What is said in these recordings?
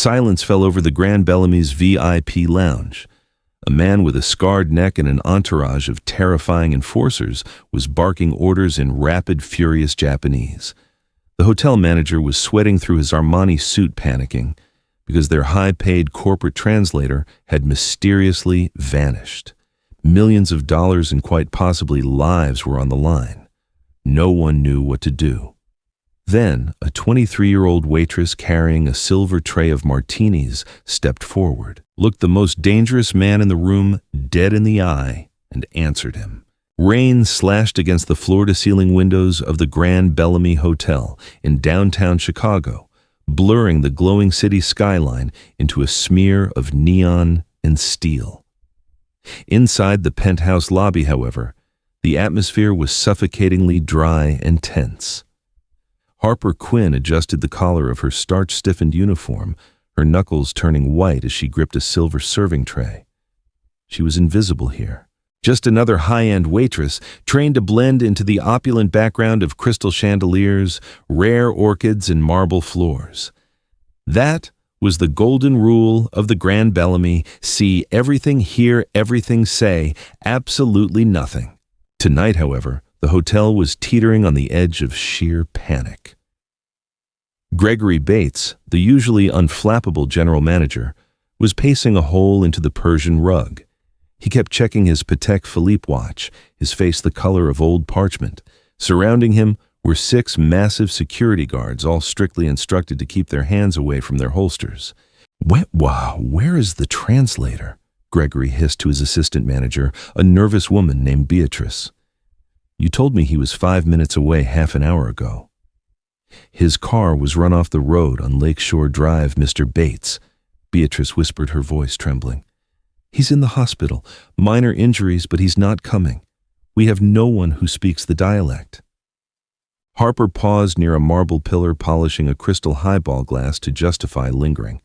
Silence fell over the Grand Bellamy's VIP lounge. A man with a scarred neck and an entourage of terrifying enforcers was barking orders in rapid, furious Japanese. The hotel manager was sweating through his Armani suit, panicking, because their high-paid corporate translator had mysteriously vanished. Millions of dollars and quite possibly lives were on the line. No one knew what to do. Then, a 23-year-old waitress carrying a silver tray of martinis stepped forward, looked the most dangerous man in the room dead in the eye, and answered him. Rain slashed against the floor-to-ceiling windows of the Grand Bellamy Hotel in downtown Chicago, blurring the glowing city skyline into a smear of neon and steel. Inside the penthouse lobby, however, the atmosphere was suffocatingly dry and tense. Harper Quinn adjusted the collar of her starch-stiffened uniform, her knuckles turning white as she gripped a silver serving tray. She was invisible here. Just another high-end waitress, trained to blend into the opulent background of crystal chandeliers, rare orchids, and marble floors. That was the golden rule of the Grand Bellamy: see everything, hear everything, say absolutely nothing. Tonight, however, the hotel was teetering on the edge of sheer panic. Gregory Bates, the usually unflappable general manager, was pacing a hole into the Persian rug. He kept checking his Patek Philippe watch, his face the color of old parchment. Surrounding him were 6 massive security guards, all strictly instructed to keep their hands away from their holsters. Where is the translator? Gregory hissed to his assistant manager, a nervous woman named Beatrice. You told me he was 5 minutes away half an hour ago. His car was run off the road on Lakeshore Drive, Mr. Bates. Beatrice whispered, her voice trembling. He's in the hospital. Minor injuries, but he's not coming. We have no one who speaks the dialect. Harper paused near a marble pillar, polishing a crystal highball glass to justify lingering.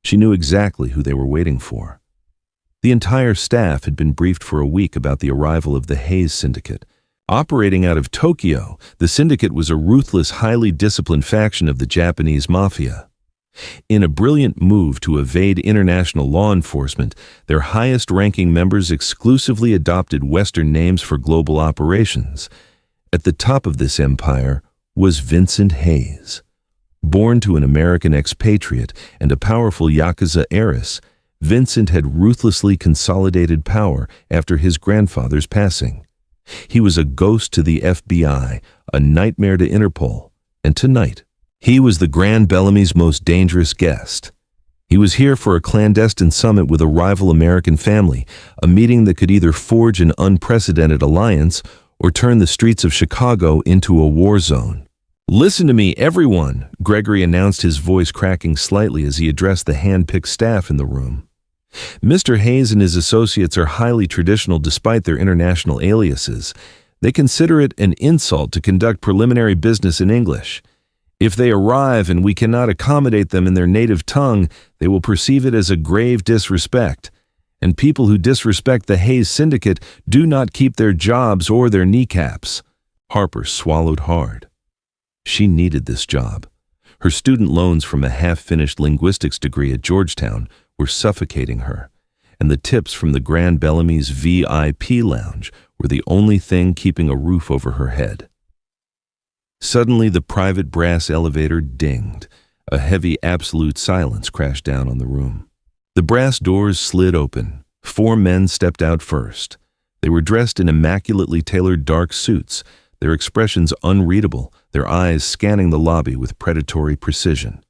She knew exactly who they were waiting for. The entire staff had been briefed for a week about the arrival of the Hayes Syndicate. Operating out of Tokyo, the syndicate was a ruthless, highly disciplined faction of the Japanese Mafia. In a brilliant move to evade international law enforcement, their highest-ranking members exclusively adopted Western names for global operations. At the top of this empire was Vincent Hayes. Born to an American expatriate and a powerful Yakuza heiress, Vincent had ruthlessly consolidated power after his grandfather's passing. He was a ghost to the FBI, a nightmare to Interpol, and tonight, he was the Grand Bellamy's most dangerous guest. He was here for a clandestine summit with a rival American family, a meeting that could either forge an unprecedented alliance or turn the streets of Chicago into a war zone. Listen to me, everyone, Gregory announced, his voice cracking slightly as he addressed the hand-picked staff in the room. Mr. Hayes and his associates are highly traditional despite their international aliases. They consider it an insult to conduct preliminary business in English. If they arrive and we cannot accommodate them in their native tongue, they will perceive it as a grave disrespect. And people who disrespect the Hayes Syndicate do not keep their jobs or their kneecaps. Harper swallowed hard. She needed this job. Her student loans from a half-finished linguistics degree at Georgetown were suffocating her, and the tips from the Grand Bellamy's VIP lounge were the only thing keeping a roof over her head. Suddenly, the private brass elevator dinged. A heavy absolute silence crashed down on the room. The brass doors slid open. 4 men stepped out first. They were dressed in immaculately tailored dark suits, their expressions unreadable, their eyes scanning the lobby with predatory precision.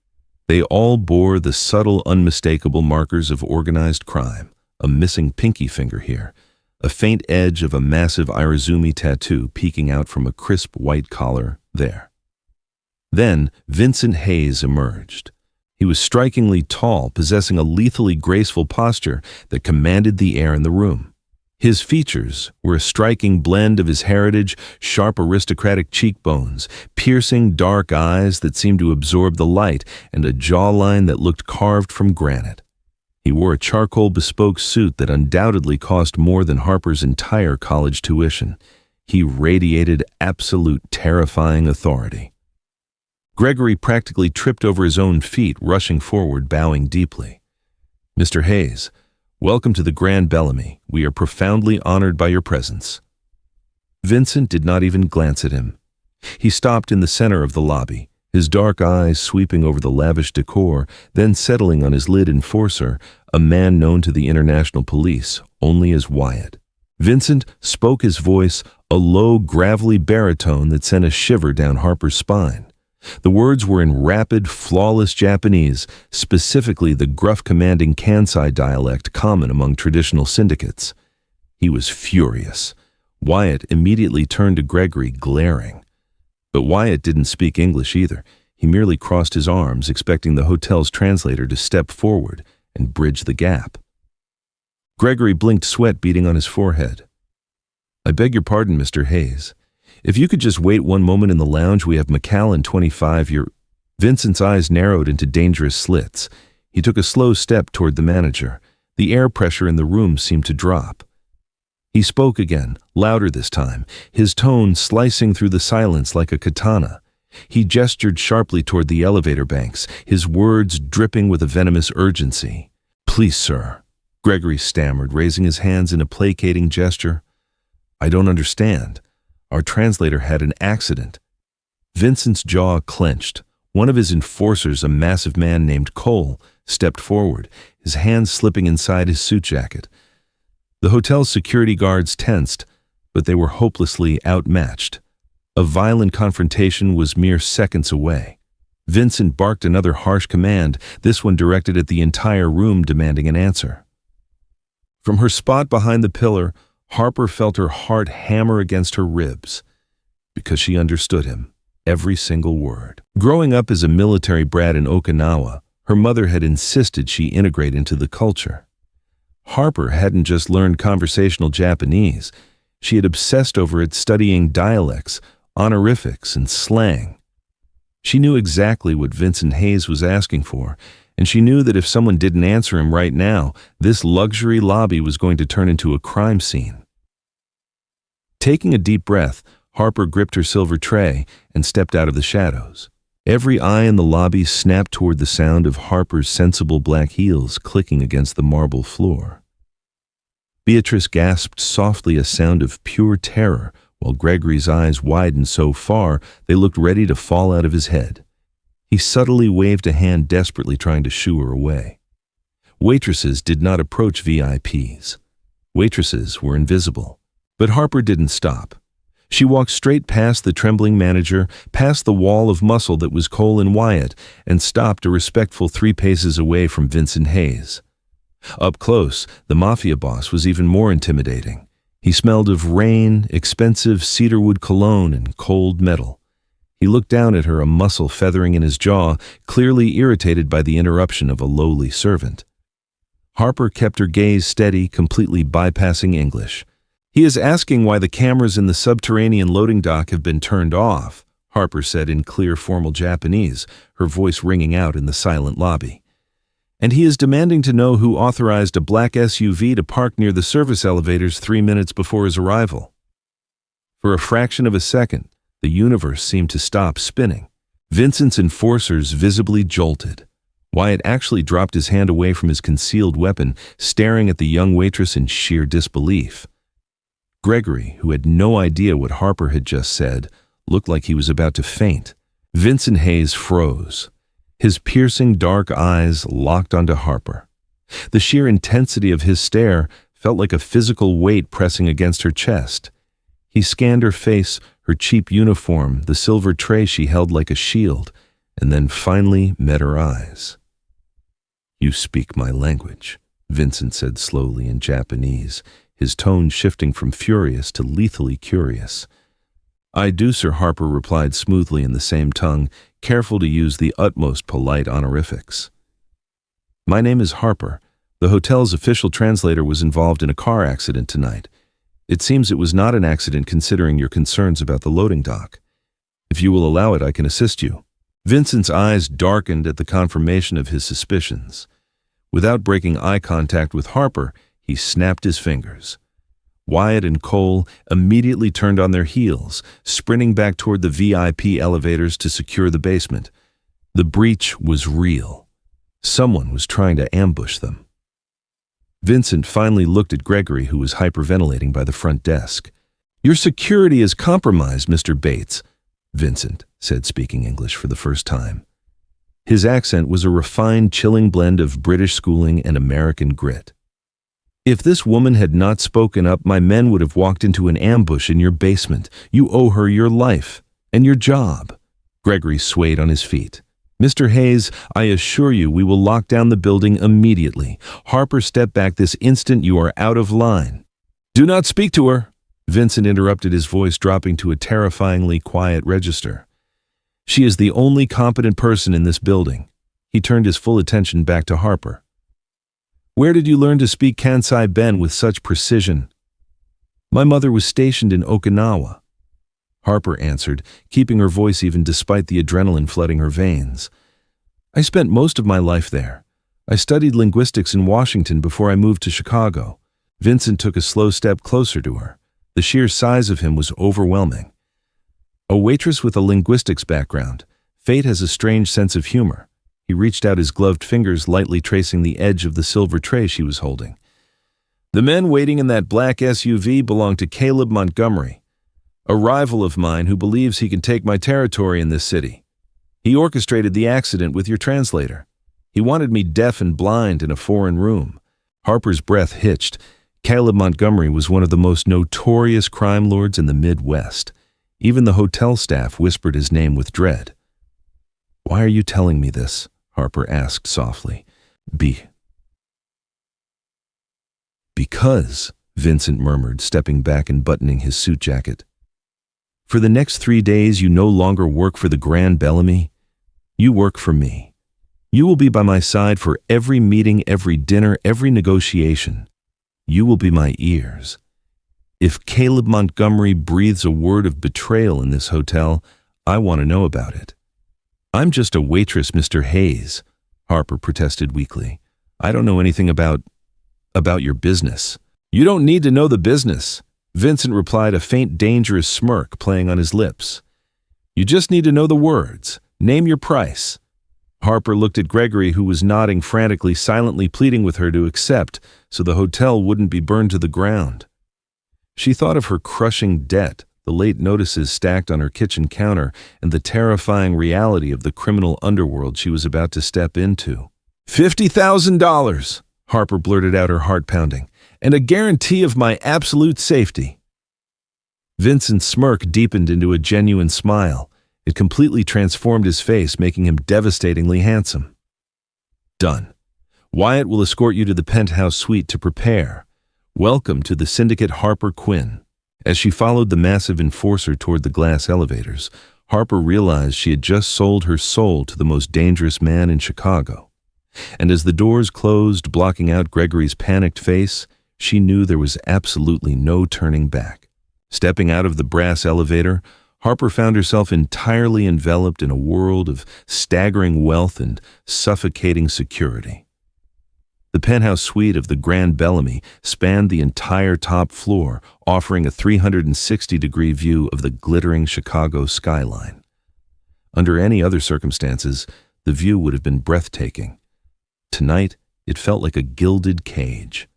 They all bore the subtle, unmistakable markers of organized crime, a missing pinky finger here, a faint edge of a massive Irizumi tattoo peeking out from a crisp white collar there. Then Vincent Hayes emerged. He was strikingly tall, possessing a lethally graceful posture that commanded the air in the room. His features were a striking blend of his heritage, sharp aristocratic cheekbones, piercing dark eyes that seemed to absorb the light, and a jawline that looked carved from granite. He wore a charcoal bespoke suit that undoubtedly cost more than Harper's entire college tuition. He radiated absolute terrifying authority. Gregory practically tripped over his own feet, rushing forward, bowing deeply. "Mr. Hayes, welcome to the Grand Bellamy. We are profoundly honored by your presence." Vincent did not even glance at him. He stopped in the center of the lobby, his dark eyes sweeping over the lavish decor, then settling on his lead enforcer, a man known to the international police only as Wyatt. Vincent spoke, his voice a low, gravelly baritone that sent a shiver down Harper's spine. The words were in rapid, flawless Japanese, specifically the gruff, commanding Kansai dialect common among traditional syndicates. He was furious. Wyatt immediately turned to Gregory, glaring. But Wyatt didn't speak English either. He merely crossed his arms, expecting the hotel's translator to step forward and bridge the gap. Gregory blinked, sweat beading on his forehead. "I beg your pardon, Mr. Hayes. If you could just wait one moment in the lounge, we have McAllen 25. Vincent's eyes narrowed into dangerous slits. He took a slow step toward the manager. The air pressure in the room seemed to drop. He spoke again, louder this time, his tone slicing through the silence like a katana. He gestured sharply toward the elevator banks, his words dripping with a venomous urgency. "Please, sir," Gregory stammered, raising his hands in a placating gesture. "I don't understand. Our translator had an accident." Vincent's jaw clenched. One of his enforcers, a massive man named Cole, stepped forward, his hands slipping inside his suit jacket. The hotel's security guards tensed, but they were hopelessly outmatched. A violent confrontation was mere seconds away. Vincent barked another harsh command, this one directed at the entire room, demanding an answer. From her spot behind the pillar, Harper felt her heart hammer against her ribs, because she understood him, every single word. Growing up as a military brat in Okinawa, her mother had insisted she integrate into the culture. Harper hadn't just learned conversational Japanese, she had obsessed over it, studying dialects, honorifics, and slang. She knew exactly what Vincent Hayes was asking for, and she knew that if someone didn't answer him right now, this luxury lobby was going to turn into a crime scene. Taking a deep breath, Harper gripped her silver tray and stepped out of the shadows. Every eye in the lobby snapped toward the sound of Harper's sensible black heels clicking against the marble floor. Beatrice gasped softly, a sound of pure terror, while Gregory's eyes widened so far they looked ready to fall out of his head. He subtly waved a hand, desperately trying to shoo her away. Waitresses did not approach VIPs. Waitresses were invisible. But Harper didn't stop. She walked straight past the trembling manager, past the wall of muscle that was Cole and Wyatt, and stopped a respectful 3 paces away from Vincent Hayes. Up close, the Mafia Boss was even more intimidating. He smelled of rain, expensive cedarwood cologne, and cold metal. He looked down at her, a muscle feathering in his jaw, clearly irritated by the interruption of a lowly servant. Harper kept her gaze steady, completely bypassing English. "He is asking why the cameras in the subterranean loading dock have been turned off," Harper said in clear, formal Japanese, her voice ringing out in the silent lobby. "And he is demanding to know who authorized a black SUV to park near the service elevators 3 minutes before his arrival." For a fraction of a second, the universe seemed to stop spinning. Vincent's enforcers visibly jolted. Wyatt actually dropped his hand away from his concealed weapon, staring at the young waitress in sheer disbelief. Gregory, who had no idea what Harper had just said, looked like he was about to faint. Vincent Hayes froze. His piercing dark eyes locked onto Harper. The sheer intensity of his stare felt like a physical weight pressing against her chest. He scanned her face, her cheap uniform, the silver tray she held like a shield, and then finally met her eyes. "You speak my language," Vincent said slowly in Japanese, his tone shifting from furious to lethally curious. "I do, sir," Harper replied smoothly in the same tongue, careful to use the utmost polite honorifics. "My name is Harper. The hotel's official translator was involved in a car accident tonight. It seems it was not an accident considering your concerns about the loading dock. If you will allow it, I can assist you." Vincent's eyes darkened at the confirmation of his suspicions. Without breaking eye contact with Harper, he snapped his fingers. Wyatt and Cole immediately turned on their heels, sprinting back toward the VIP elevators to secure the basement. The breach was real. Someone was trying to ambush them. Vincent finally looked at Gregory, who was hyperventilating by the front desk. "Your security is compromised, Mr. Bates," Vincent said, speaking English for the first time. His accent was a refined, chilling blend of British schooling and American grit. "If this woman had not spoken up, my men would have walked into an ambush in your basement. You owe her your life and your job." Gregory swayed on his feet. "Mr. Hayes, I assure you we will lock down the building immediately. Harper, step back this instant. You are out of line." "Do not speak to her," Vincent interrupted, his voice dropping to a terrifyingly quiet register. "She is the only competent person in this building." He turned his full attention back to Harper. "Where did you learn to speak Kansai Ben with such precision?" "My mother was stationed in Okinawa," Harper answered, keeping her voice even despite the adrenaline flooding her veins. "I spent most of my life there. I studied linguistics in Washington before I moved to Chicago." Vincent took a slow step closer to her. The sheer size of him was overwhelming. A waitress with a linguistics background, fate has a strange sense of humor. He reached out his gloved fingers, lightly tracing the edge of the silver tray she was holding. "The men waiting in that black SUV belong to Caleb Montgomery, a rival of mine who believes he can take my territory in this city. He orchestrated the accident with your translator. He wanted me deaf and blind in a foreign room." Harper's breath hitched. Caleb Montgomery was one of the most notorious crime lords in the Midwest. Even the hotel staff whispered his name with dread. "Why are you telling me this?" Harper asked softly. Because, Vincent murmured, stepping back and buttoning his suit jacket. "For the next 3 days you no longer work for the Grand Bellamy. You work for me. You will be by my side for every meeting, every dinner, every negotiation. You will be my ears. If Caleb Montgomery breathes a word of betrayal in this hotel, I want to know about it." "I'm just a waitress, Mr. Hayes," Harper protested weakly. "I don't know anything about your business." "You don't need to know the business," Vincent replied, a faint, dangerous smirk playing on his lips. "You just need to know the words. Name your price." Harper looked at Gregory, who was nodding frantically, silently pleading with her to accept so the hotel wouldn't be burned to the ground. She thought of her crushing debt, the late notices stacked on her kitchen counter, and the terrifying reality of the criminal underworld she was about to step into. $50,000, Harper blurted out, her heart pounding, "and a guarantee of my absolute safety." Vincent's smirk deepened into a genuine smile. It completely transformed his face, making him devastatingly handsome. "Done. Wyatt will escort you to the penthouse suite to prepare. Welcome to the Syndicate, Harper Quinn." As she followed the massive enforcer toward the glass elevators, Harper realized she had just sold her soul to the most dangerous man in Chicago. And as the doors closed, blocking out Gregory's panicked face, she knew there was absolutely no turning back. Stepping out of the brass elevator, Harper found herself entirely enveloped in a world of staggering wealth and suffocating security. The penthouse suite of the Grand Bellamy spanned the entire top floor, offering a 360-degree view of the glittering Chicago skyline. Under any other circumstances, the view would have been breathtaking. Tonight, it felt like a gilded cage.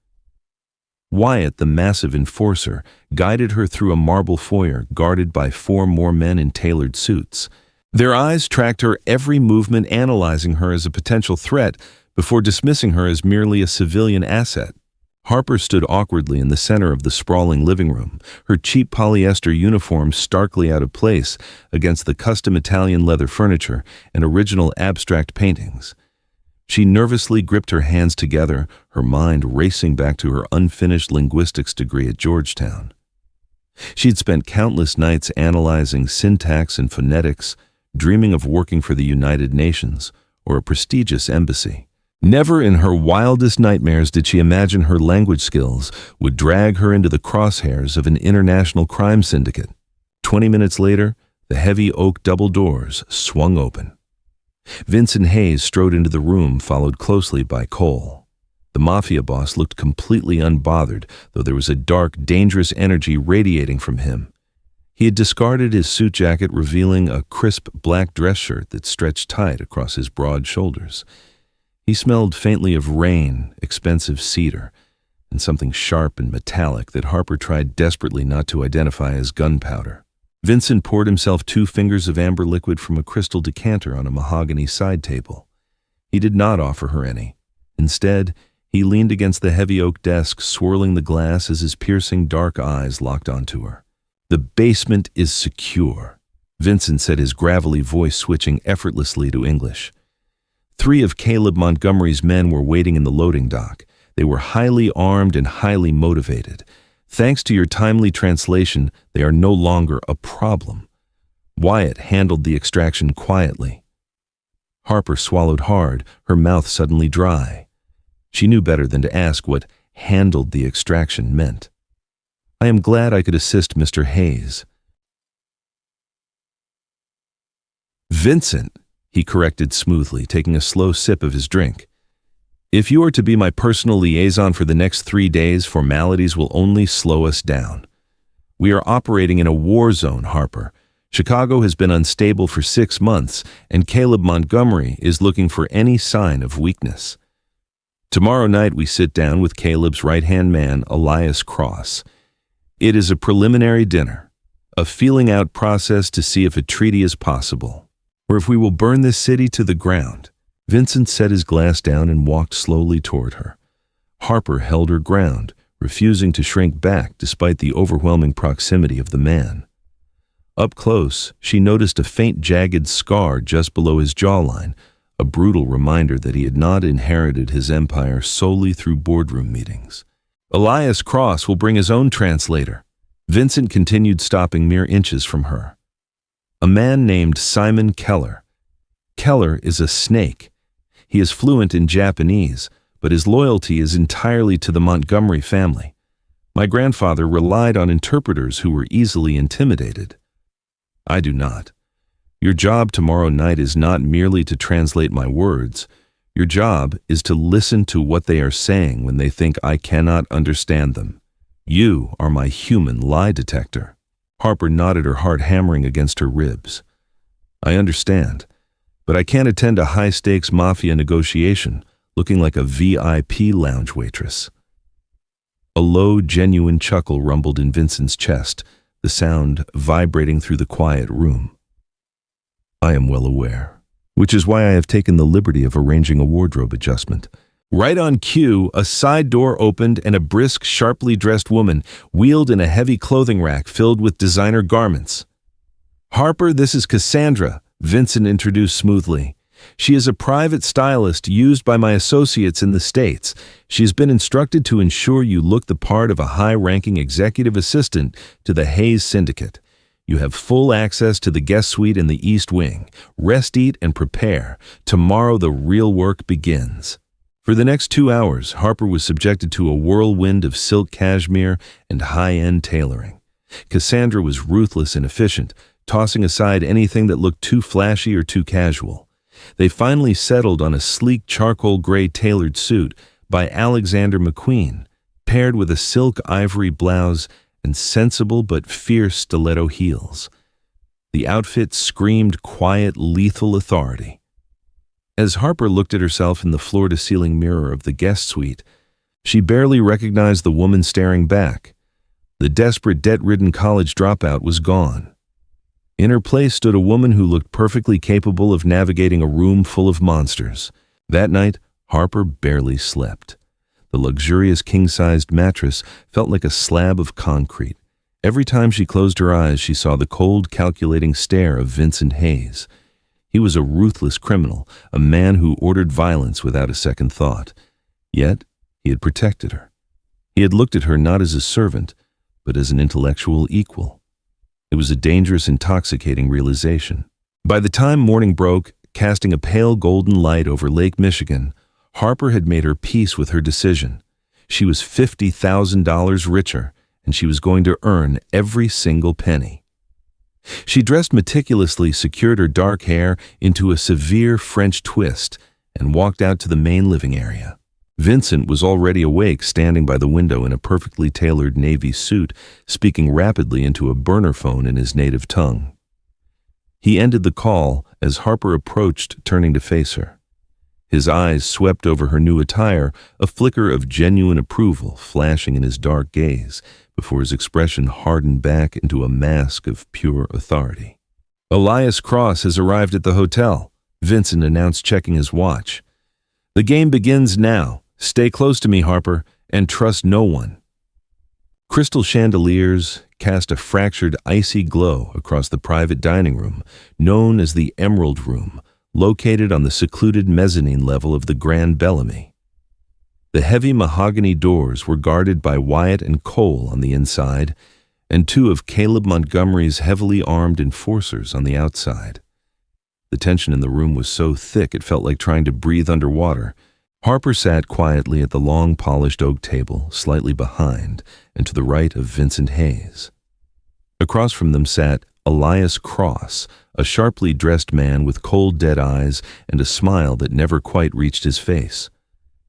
Wyatt, the massive enforcer, guided her through a marble foyer guarded by 4 more men in tailored suits. Their eyes tracked her every movement, analyzing her as a potential threat before dismissing her as merely a civilian asset. Harper stood awkwardly in the center of the sprawling living room, her cheap polyester uniform starkly out of place against the custom Italian leather furniture and original abstract paintings. She nervously gripped her hands together, her mind racing back to her unfinished linguistics degree at Georgetown. She'd spent countless nights analyzing syntax and phonetics, dreaming of working for the United Nations or a prestigious embassy. Never in her wildest nightmares did she imagine her language skills would drag her into the crosshairs of an international crime syndicate. 20 minutes later, the heavy oak double doors swung open. Vincent Hayes strode into the room, followed closely by Cole. The Mafia Boss looked completely unbothered, though there was a dark, dangerous energy radiating from him. He had discarded his suit jacket, revealing a crisp black dress shirt that stretched tight across his broad shoulders. He smelled faintly of rain, expensive cedar, and something sharp and metallic that Harper tried desperately not to identify as gunpowder. Vincent poured himself 2 fingers of amber liquid from a crystal decanter on a mahogany side table. He did not offer her any. Instead, he leaned against the heavy oak desk, swirling the glass as his piercing dark eyes locked onto her. "The basement is secure," Vincent said, his gravelly voice switching effortlessly to English. 3 of Caleb Montgomery's men were waiting in the loading dock. They were highly armed and highly motivated. Thanks to your timely translation, they are no longer a problem. Wyatt handled the extraction quietly. Harper swallowed hard, her mouth suddenly dry. She knew better than to ask what "handled the extraction" meant. "I am glad I could assist Mr. Hayes." "Vincent," he corrected smoothly, taking a slow sip of his drink. "If you are to be my personal liaison for the next 3 days, formalities will only slow us down. We are operating in a war zone, Harper. Chicago has been unstable for 6 months, and Caleb Montgomery is looking for any sign of weakness. Tomorrow night we sit down with Caleb's right-hand man, Elias Cross. It is a preliminary dinner, a feeling-out process to see if a treaty is possible, or if we will burn this city to the ground." Vincent set his glass down and walked slowly toward her. Harper held her ground, refusing to shrink back despite the overwhelming proximity of the man. Up close, she noticed a faint jagged scar just below his jawline, a brutal reminder that he had not inherited his empire solely through boardroom meetings. "Elias Cross will bring his own translator." Vincent continued, stopping mere inches from her. "A man named Simon Keller. Keller is a snake. He is fluent in Japanese, but his loyalty is entirely to the Montgomery family. My grandfather relied on interpreters who were easily intimidated. I do not. Your job tomorrow night is not merely to translate my words. Your job is to listen to what they are saying when they think I cannot understand them. You are my human lie detector." Harper nodded, her heart hammering against her ribs. "I understand, but I can't attend a high-stakes mafia negotiation looking like a VIP lounge waitress." A low, genuine chuckle rumbled in Vincent's chest, the sound vibrating through the quiet room. "I am well aware, which is why I have taken the liberty of arranging a wardrobe adjustment." Right on cue, a side door opened and a brisk, sharply dressed woman wheeled in a heavy clothing rack filled with designer garments. "Harper, this is Cassandra," Vincent introduced smoothly. "She is a private stylist used by my associates in the States. She has been instructed to ensure you look the part of a high-ranking executive assistant to the Hayes Syndicate. You have full access to the guest suite in the East Wing. Rest, eat, and prepare. Tomorrow the real work begins." For the next 2 hours, Harper was subjected to a whirlwind of silk cashmere and high-end tailoring. Cassandra was ruthless and efficient, tossing aside anything that looked too flashy or too casual. They finally settled on a sleek charcoal gray tailored suit by Alexander McQueen, paired with a silk ivory blouse and sensible but fierce stiletto heels. The outfit screamed quiet, lethal authority. As Harper looked at herself in the floor-to-ceiling mirror of the guest suite, she barely recognized the woman staring back. The desperate, debt-ridden college dropout was gone. In her place stood a woman who looked perfectly capable of navigating a room full of monsters. That night, Harper barely slept. The luxurious king-sized mattress felt like a slab of concrete. Every time she closed her eyes, she saw the cold, calculating stare of Vincent Hayes. He was a ruthless criminal, a man who ordered violence without a second thought. Yet, he had protected her. He had looked at her not as a servant, but as an intellectual equal. It was a dangerous, intoxicating realization. By the time morning broke, casting a pale golden light over Lake Michigan, Harper had made her peace with her decision. She was $50,000 richer, and she was going to earn every single penny. She dressed meticulously, secured her dark hair into a severe French twist, and walked out to the main living area. Vincent was already awake, standing by the window in a perfectly tailored navy suit, speaking rapidly into a burner phone in his native tongue. He ended the call as Harper approached, turning to face her. His eyes swept over her new attire, a flicker of genuine approval flashing in his dark gaze before his expression hardened back into a mask of pure authority. "Elias Cross has arrived at the hotel," Vincent announced, checking his watch. "The game begins now. Stay close to me, Harper, and trust no one." Crystal chandeliers cast a fractured, icy glow across the private dining room, known as the Emerald Room, located on the secluded mezzanine level of the Grand Bellamy. The heavy mahogany doors were guarded by Wyatt and Cole on the inside, and two of Caleb Montgomery's heavily armed enforcers on the outside. The tension in the room was so thick it felt like trying to breathe underwater. Harper sat quietly at the long polished oak table, slightly behind and to the right of Vincent Hayes. Across from them sat Elias Cross, a sharply dressed man with cold, dead eyes and a smile that never quite reached his face.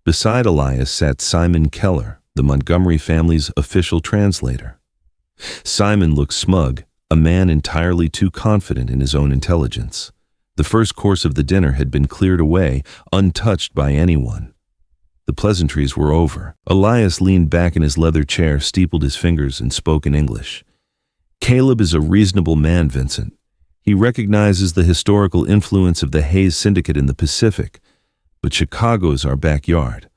Beside Elias sat Simon Keller, the Montgomery family's official translator. Simon looked smug, a man entirely too confident in his own intelligence. The first course of the dinner had been cleared away, untouched by anyone. The pleasantries were over. Elias leaned back in his leather chair, steepled his fingers, and spoke in English. "Caleb is a reasonable man, Vincent. He recognizes the historical influence of the Hayes Syndicate in the Pacific, but Chicago's our backyard.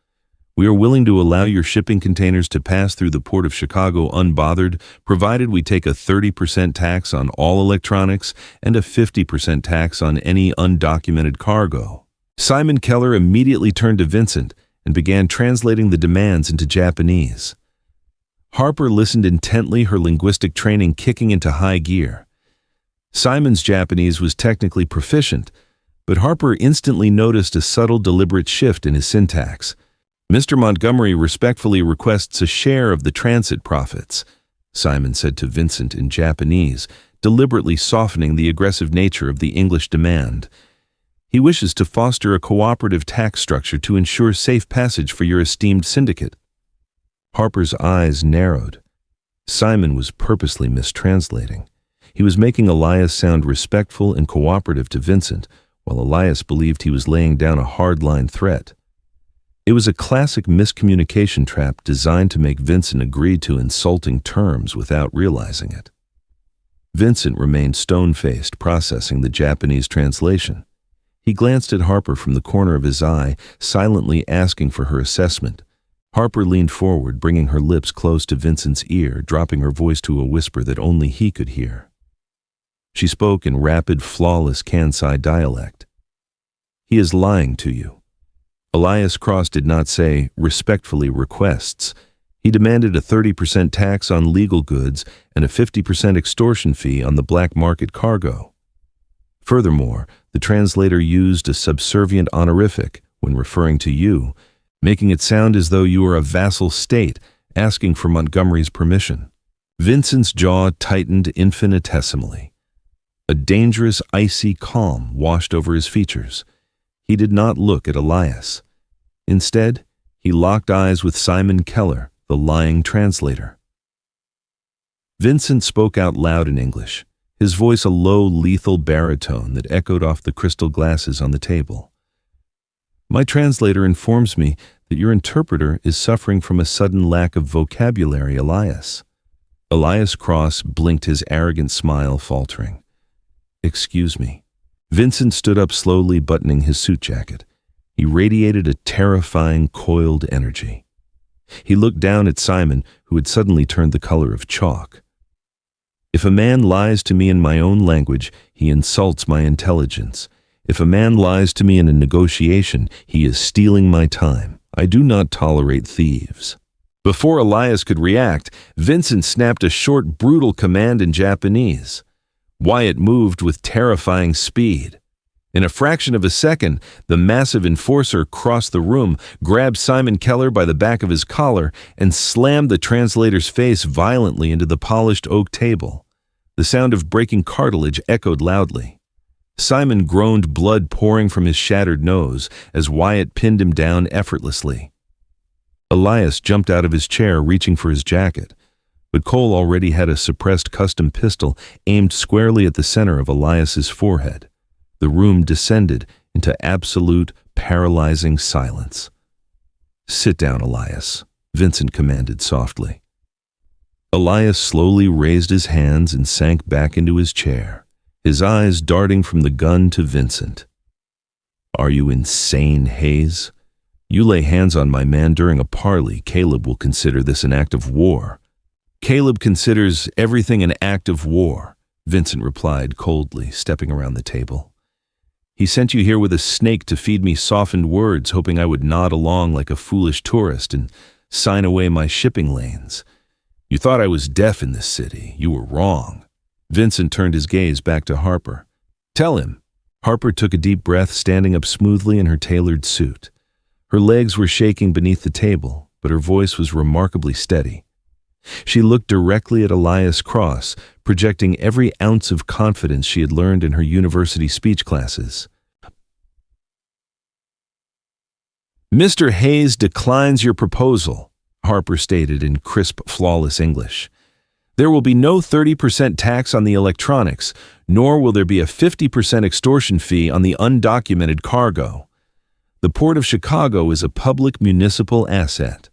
We are willing to allow your shipping containers to pass through the port of Chicago unbothered, provided we take a 30% tax on all electronics and a 50% tax on any undocumented cargo." Simon Keller immediately turned to Vincent and began translating the demands into Japanese. Harper listened intently, her linguistic training kicking into high gear. Simon's Japanese was technically proficient, but Harper instantly noticed a subtle, deliberate shift in his syntax. "Mr. Montgomery respectfully requests a share of the transit profits," Simon said to Vincent in Japanese, deliberately softening the aggressive nature of the English demand. "He wishes to foster a cooperative tax structure to ensure safe passage for your esteemed syndicate." Harper's eyes narrowed. Simon was purposely mistranslating. He was making Elias sound respectful and cooperative to Vincent, while Elias believed he was laying down a hardline threat. It was a classic miscommunication trap designed to make Vincent agree to insulting terms without realizing it. Vincent remained stone-faced, processing the Japanese translation. He glanced at Harper from the corner of his eye, silently asking for her assessment. Harper leaned forward, bringing her lips close to Vincent's ear, dropping her voice to a whisper that only he could hear. She spoke in rapid, flawless Kansai dialect. "He is lying to you." Elias Cross did not say, "respectfully requests." He demanded a 30% tax on legal goods and a 50% extortion fee on the black market cargo. Furthermore, the translator used a subservient honorific when referring to you, making it sound as though you were a vassal state asking for Montgomery's permission. Vincent's jaw tightened infinitesimally. A dangerous, icy calm washed over his features. He did not look at Elias. Instead, he locked eyes with Simon Keller, the lying translator. Vincent spoke out loud in English, his voice a low, lethal baritone that echoed off the crystal glasses on the table. "My translator informs me that your interpreter is suffering from a sudden lack of vocabulary, Elias." Elias Cross blinked, his arrogant smile faltering. "Excuse me." Vincent stood up slowly, buttoning his suit jacket. He radiated a terrifying, coiled energy. He looked down at Simon, who had suddenly turned the color of chalk. "If a man lies to me in my own language, he insults my intelligence. If a man lies to me in a negotiation, he is stealing my time. I do not tolerate thieves." Before Elias could react, Vincent snapped a short, brutal command in Japanese. Wyatt moved with terrifying speed. In a fraction of a second, the massive enforcer crossed the room, grabbed Simon Keller by the back of his collar, and slammed the translator's face violently into the polished oak table. The sound of breaking cartilage echoed loudly. Simon groaned, blood pouring from his shattered nose, as Wyatt pinned him down effortlessly. Elias jumped out of his chair, reaching for his jacket, but Cole already had a suppressed custom pistol aimed squarely at the center of Elias's forehead. The room descended into absolute, paralyzing silence. "Sit down, Elias," Vincent commanded softly. Elias slowly raised his hands and sank back into his chair, his eyes darting from the gun to Vincent. "Are you insane, Hayes? You lay hands on my man during a parley, Caleb will consider this an act of war." "Caleb considers everything an act of war," Vincent replied coldly, stepping around the table. "He sent you here with a snake to feed me softened words, hoping I would nod along like a foolish tourist and sign away my shipping lanes. You thought I was deaf in this city. You were wrong." Vincent turned his gaze back to Harper. "Tell him." Harper took a deep breath, standing up smoothly in her tailored suit. Her legs were shaking beneath the table, but her voice was remarkably steady. She looked directly at Elias Cross, projecting every ounce of confidence she had learned in her university speech classes. "Mr. Hayes declines your proposal," Harper stated in crisp, flawless English. "There will be no 30% tax on the electronics, nor will there be a 50% extortion fee on the undocumented cargo. The Port of Chicago is a public municipal asset.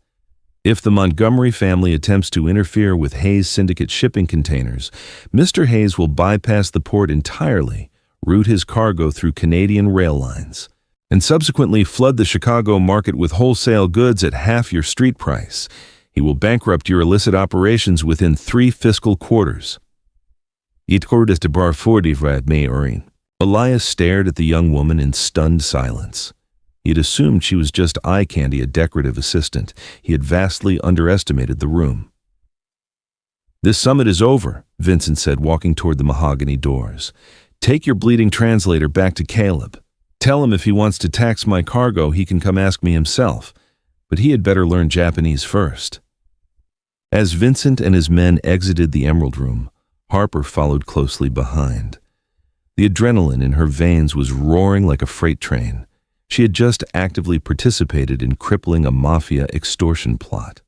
If the Montgomery family attempts to interfere with Hayes Syndicate shipping containers, Mr. Hayes will bypass the port entirely, route his cargo through Canadian rail lines, and subsequently flood the Chicago market with wholesale goods at half your street price. He will bankrupt your illicit operations within 3 fiscal quarters." Elias stared at the young woman in stunned silence. He had assumed she was just eye candy, a decorative assistant. He had vastly underestimated the room. "This summit is over," Vincent said, walking toward the mahogany doors. "Take your bleeding translator back to Caleb. Tell him if he wants to tax my cargo, he can come ask me himself, but he had better learn Japanese first." As Vincent and his men exited the Emerald Room, Harper followed closely behind. The adrenaline in her veins was roaring like a freight train. She had just actively participated in crippling a mafia extortion plot.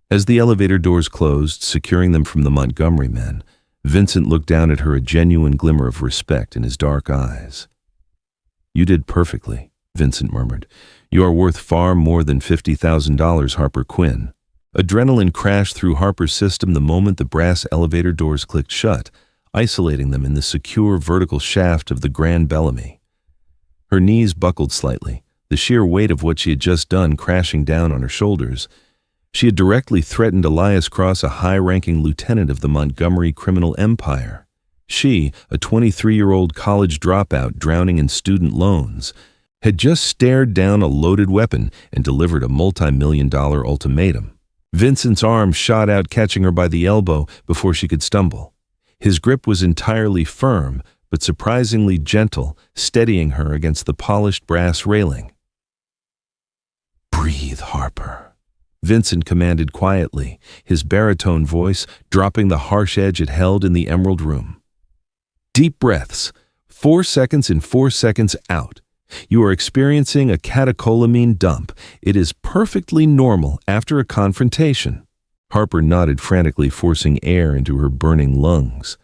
As the elevator doors closed, securing them from the Montgomery men, Vincent looked down at her, a genuine glimmer of respect in his dark eyes. "You did perfectly," Vincent murmured. "You are worth far more than $50,000, Harper Quinn." Adrenaline crashed through Harper's system the moment the brass elevator doors clicked shut, isolating them in the secure vertical shaft of the Grand Bellamy. Her knees buckled slightly, the sheer weight of what she had just done crashing down on her shoulders. She had directly threatened Elias Cross, a high-ranking lieutenant of the Montgomery criminal empire. She, a 23-year-old college dropout drowning in student loans, had just stared down a loaded weapon and delivered a multi-million-dollar ultimatum. Vincent's arm shot out, catching her by the elbow before she could stumble. His grip was entirely firm, but surprisingly gentle, steadying her against the polished brass railing. "Breathe, Harper," Vincent commanded quietly, his baritone voice dropping the harsh edge it held in the Emerald Room. "Deep breaths, 4 seconds in, 4 seconds out. You are experiencing a catecholamine dump. It is perfectly normal after a confrontation." Harper nodded frantically, forcing air into her burning lungs.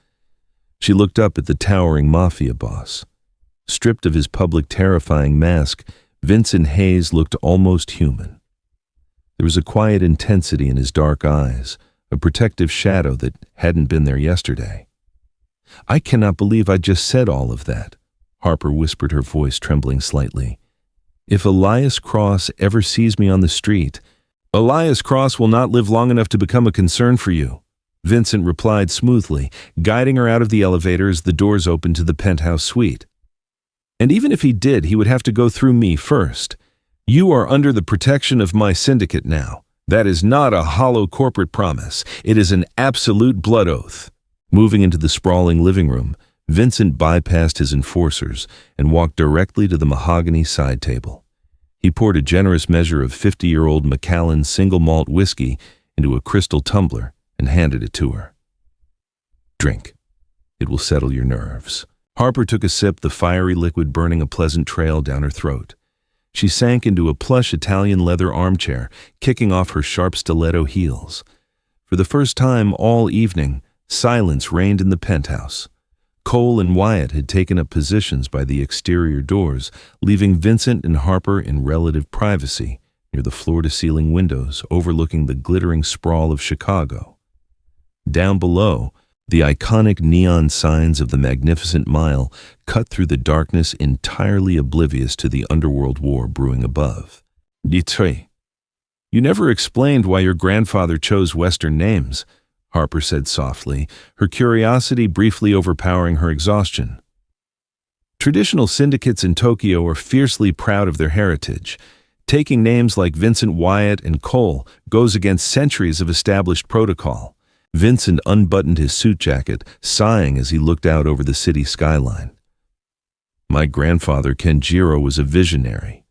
She looked up at the towering mafia boss. Stripped of his public terrifying mask, Vincent Hayes looked almost human. There was a quiet intensity in his dark eyes, a protective shadow that hadn't been there yesterday. "I cannot believe I just said all of that," Harper whispered, her voice trembling slightly. "If Elias Cross ever sees me on the street—" "Elias Cross will not live long enough to become a concern for you," Vincent replied smoothly, guiding her out of the elevator as the doors opened to the penthouse suite. "And even if he did, he would have to go through me first. You are under the protection of my syndicate now. That is not a hollow corporate promise. It is an absolute blood oath." Moving into the sprawling living room, Vincent bypassed his enforcers and walked directly to the mahogany side table. He poured a generous measure of 50-year-old Macallan single malt whiskey into a crystal tumbler and handed it to her. "Drink. It will settle your nerves." Harper took a sip, the fiery liquid burning a pleasant trail down her throat. She sank into a plush Italian leather armchair, kicking off her sharp stiletto heels. For the first time all evening, silence reigned in the penthouse. Cole and Wyatt had taken up positions by the exterior doors, leaving Vincent and Harper in relative privacy near the floor-to-ceiling windows overlooking the glittering sprawl of Chicago. Down below, the iconic neon signs of the Magnificent Mile cut through the darkness, entirely oblivious to the underworld war brewing above. Detroit. You never explained why your grandfather chose Western names, Harper said softly, her curiosity briefly overpowering her exhaustion. Traditional syndicates in Tokyo are fiercely proud of their heritage. Taking names like Vincent, Wyatt, and Cole goes against centuries of established protocol. Vincent unbuttoned his suit jacket, sighing as he looked out over the city skyline. My grandfather, Kenjiro, was a visionary.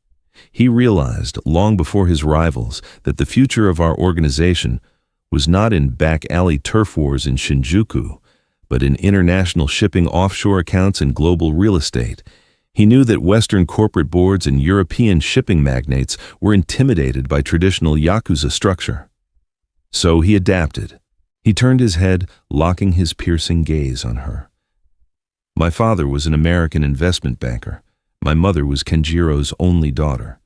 He realized, long before his rivals, that the future of our organization was not in back-alley turf wars in Shinjuku, but in international shipping, offshore accounts, and global real estate. He knew that Western corporate boards and European shipping magnates were intimidated by traditional Yakuza structure. So he adapted. He turned his head, locking his piercing gaze on her. My father was an American investment banker. My mother was Kenjiro's only daughter.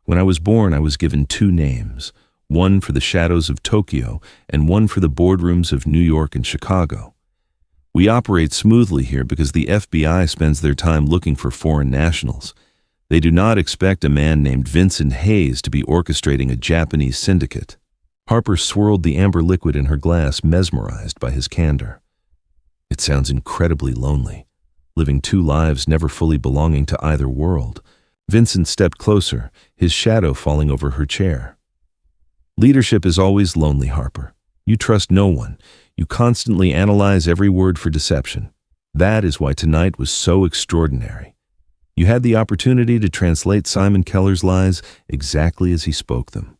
When I was born, I was given two names, one for the shadows of Tokyo and one for the boardrooms of New York and Chicago. We operate smoothly here because the FBI spends their time looking for foreign nationals. They do not expect a man named Vincent Hayes to be orchestrating a Japanese syndicate. Harper swirled the amber liquid in her glass, mesmerized by his candor. It sounds incredibly lonely, living two lives never fully belonging to either world. Vincent stepped closer, his shadow falling over her chair. Leadership is always lonely, Harper. You trust no one. You constantly analyze every word for deception. That is why tonight was so extraordinary. You had the opportunity to translate Simon Keller's lies exactly as he spoke them.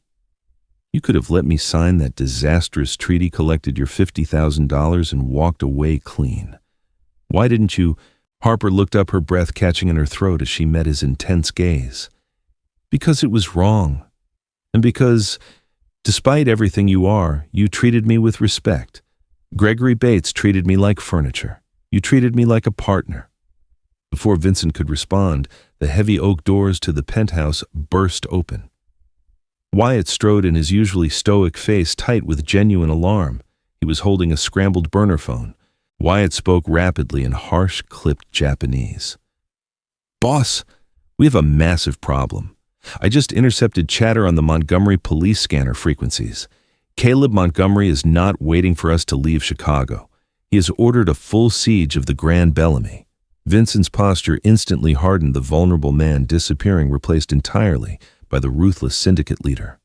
You could have let me sign that disastrous treaty, collected your $50,000, and walked away clean. Why didn't you? Harper looked up, her breath catching in her throat as she met his intense gaze. Because it was wrong. And because, despite everything you are, you treated me with respect. Gregory Bates treated me like furniture. You treated me like a partner. Before Vincent could respond, the heavy oak doors to the penthouse burst open. Wyatt strode in, his usually stoic face tight with genuine alarm. He was holding a scrambled burner phone. Wyatt spoke rapidly in harsh, clipped Japanese. Boss, we have a massive problem. I just intercepted chatter on the Montgomery police scanner frequencies. Caleb Montgomery is not waiting for us to leave Chicago. He has ordered a full siege of the Grand Bellamy. Vincent's posture instantly hardened, the vulnerable man disappearing, replaced entirely by the ruthless syndicate leader.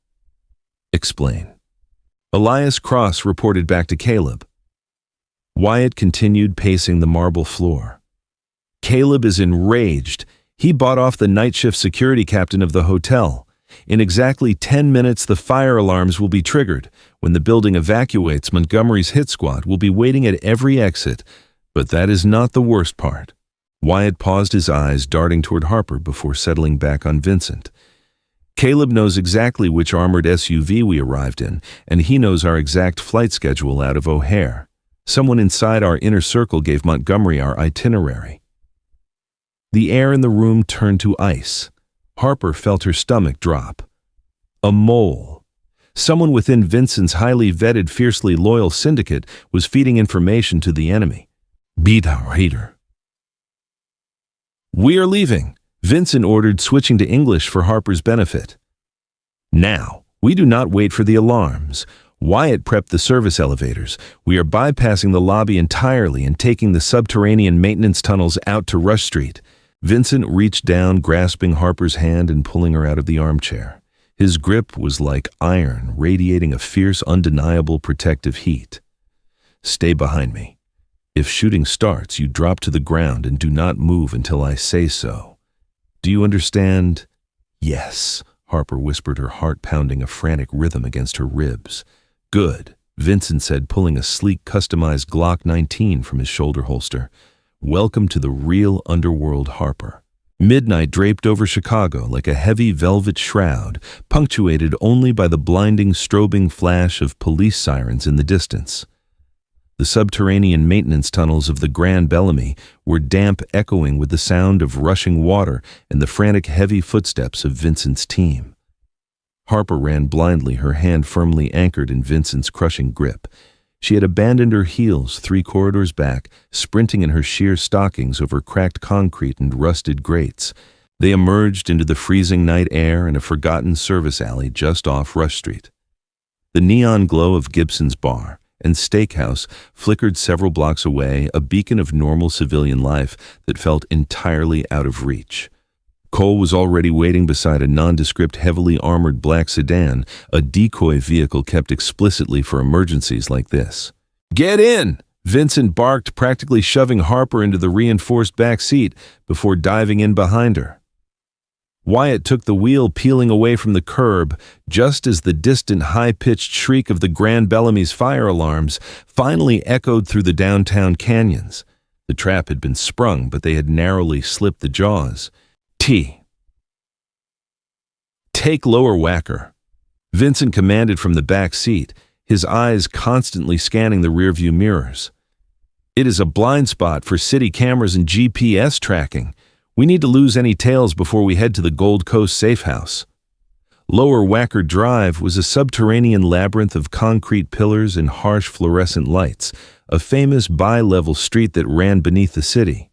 Explain. Elias Cross reported back to Caleb. Wyatt continued pacing the marble floor. Caleb is enraged. He bought off the night shift security captain of the hotel. In exactly 10 minutes, the fire alarms will be triggered. When the building evacuates, Montgomery's hit squad will be waiting at every exit. But that is not the worst part. Wyatt paused, his eyes darting toward Harper before settling back on Vincent. Caleb knows exactly which armored SUV we arrived in, and he knows our exact flight schedule out of O'Hare. Someone inside our inner circle gave Montgomery our itinerary. The air in the room turned to ice. Harper felt her stomach drop. A mole. Someone within Vincent's highly vetted, fiercely loyal syndicate was feeding information to the enemy. Beat our hater. We are leaving, Vincent ordered, switching to English for Harper's benefit. Now, we do not wait for the alarms. Wyatt prepped the service elevators. We are bypassing the lobby entirely and taking the subterranean maintenance tunnels out to Rush Street. Vincent reached down, grasping Harper's hand and pulling her out of the armchair. His grip was like iron, radiating a fierce, undeniable protective heat. Stay behind me. If shooting starts, you drop to the ground and do not move until I say so. Do you understand? Yes, Harper whispered, her heart pounding a frantic rhythm against her ribs. Good, Vincent said, pulling a sleek, customized Glock 19 from his shoulder holster. Welcome to the real underworld, Harper. Midnight draped over Chicago like a heavy velvet shroud, punctuated only by the blinding strobing flash of police sirens in the distance. The subterranean maintenance tunnels of the Grand Bellamy were damp, echoing with the sound of rushing water and the frantic heavy footsteps of Vincent's team. Harper ran blindly, her hand firmly anchored in Vincent's crushing grip. She had abandoned her heels 3 corridors back, sprinting in her sheer stockings over cracked concrete and rusted grates. They emerged into the freezing night air in a forgotten service alley just off Rush Street. The neon glow of Gibson's bar and steakhouse flickered several blocks away, a beacon of normal civilian life that felt entirely out of reach. Cole was already waiting beside a nondescript, heavily armored black sedan, a decoy vehicle kept explicitly for emergencies like this. "Get in!" Vincent barked, practically shoving Harper into the reinforced back seat before diving in behind her. Wyatt took the wheel, peeling away from the curb, just as the distant, high-pitched shriek of the Grand Bellamy's fire alarms finally echoed through the downtown canyons. The trap had been sprung, but they had narrowly slipped the jaws. Take lower whacker, Vincent commanded from the back seat, his eyes constantly scanning the rearview mirrors. "It is a blind spot for city cameras and GPS tracking. We need to lose any tails before we head to the Gold Coast safe house." Lower Whacker Drive was a subterranean labyrinth of concrete pillars and harsh fluorescent lights, a famous bi-level street that ran beneath the city.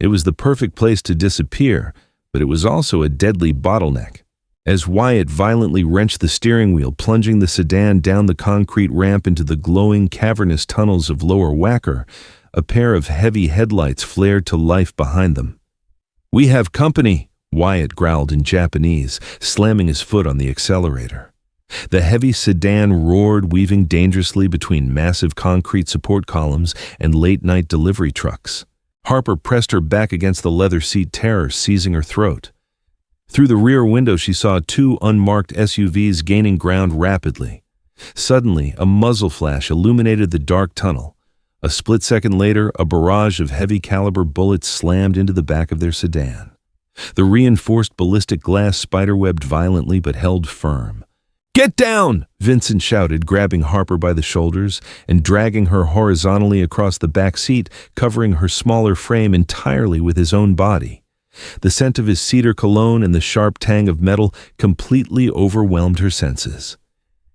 It was the perfect place to disappear, but it was also a deadly bottleneck. As Wyatt violently wrenched the steering wheel, plunging the sedan down the concrete ramp into the glowing, cavernous tunnels of Lower Whacker, a pair of heavy headlights flared to life behind them. "We have company," Wyatt growled in Japanese, slamming his foot on the accelerator. The heavy sedan roared, weaving dangerously between massive concrete support columns and late-night delivery trucks. Harper pressed her back against the leather seat, terror seizing her throat. Through the rear window, she saw 2 unmarked SUVs gaining ground rapidly. Suddenly, a muzzle flash illuminated the dark tunnel. A split second later, a barrage of heavy-caliber bullets slammed into the back of their sedan. The reinforced ballistic glass spiderwebbed violently but held firm. "Get down!" Vincent shouted, grabbing Harper by the shoulders and dragging her horizontally across the back seat, covering her smaller frame entirely with his own body. The scent of his cedar cologne and the sharp tang of metal completely overwhelmed her senses.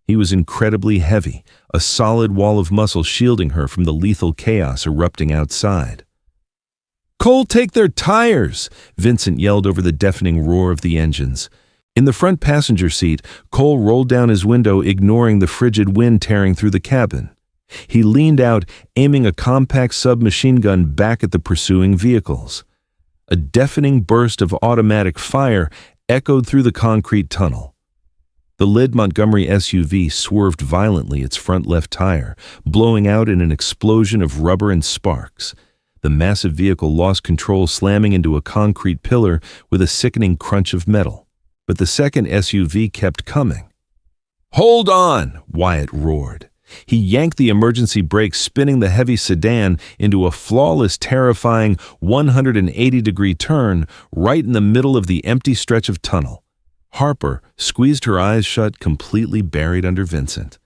He was incredibly heavy, a solid wall of muscle shielding her from the lethal chaos erupting outside. "Cole, take their tires!" Vincent yelled over the deafening roar of the engines. In the front passenger seat, Cole rolled down his window, ignoring the frigid wind tearing through the cabin. He leaned out, aiming a compact submachine gun back at the pursuing vehicles. A deafening burst of automatic fire echoed through the concrete tunnel. The Lid Montgomery SUV swerved violently, its front left tire blowing out in an explosion of rubber and sparks. The massive vehicle lost control, slamming into a concrete pillar with a sickening crunch of metal. But the second SUV kept coming. "Hold on!" Wyatt roared. He yanked the emergency brake, spinning the heavy sedan into a flawless, terrifying 180-degree turn right in the middle of the empty stretch of tunnel. Harper squeezed her eyes shut, completely buried under Vincent.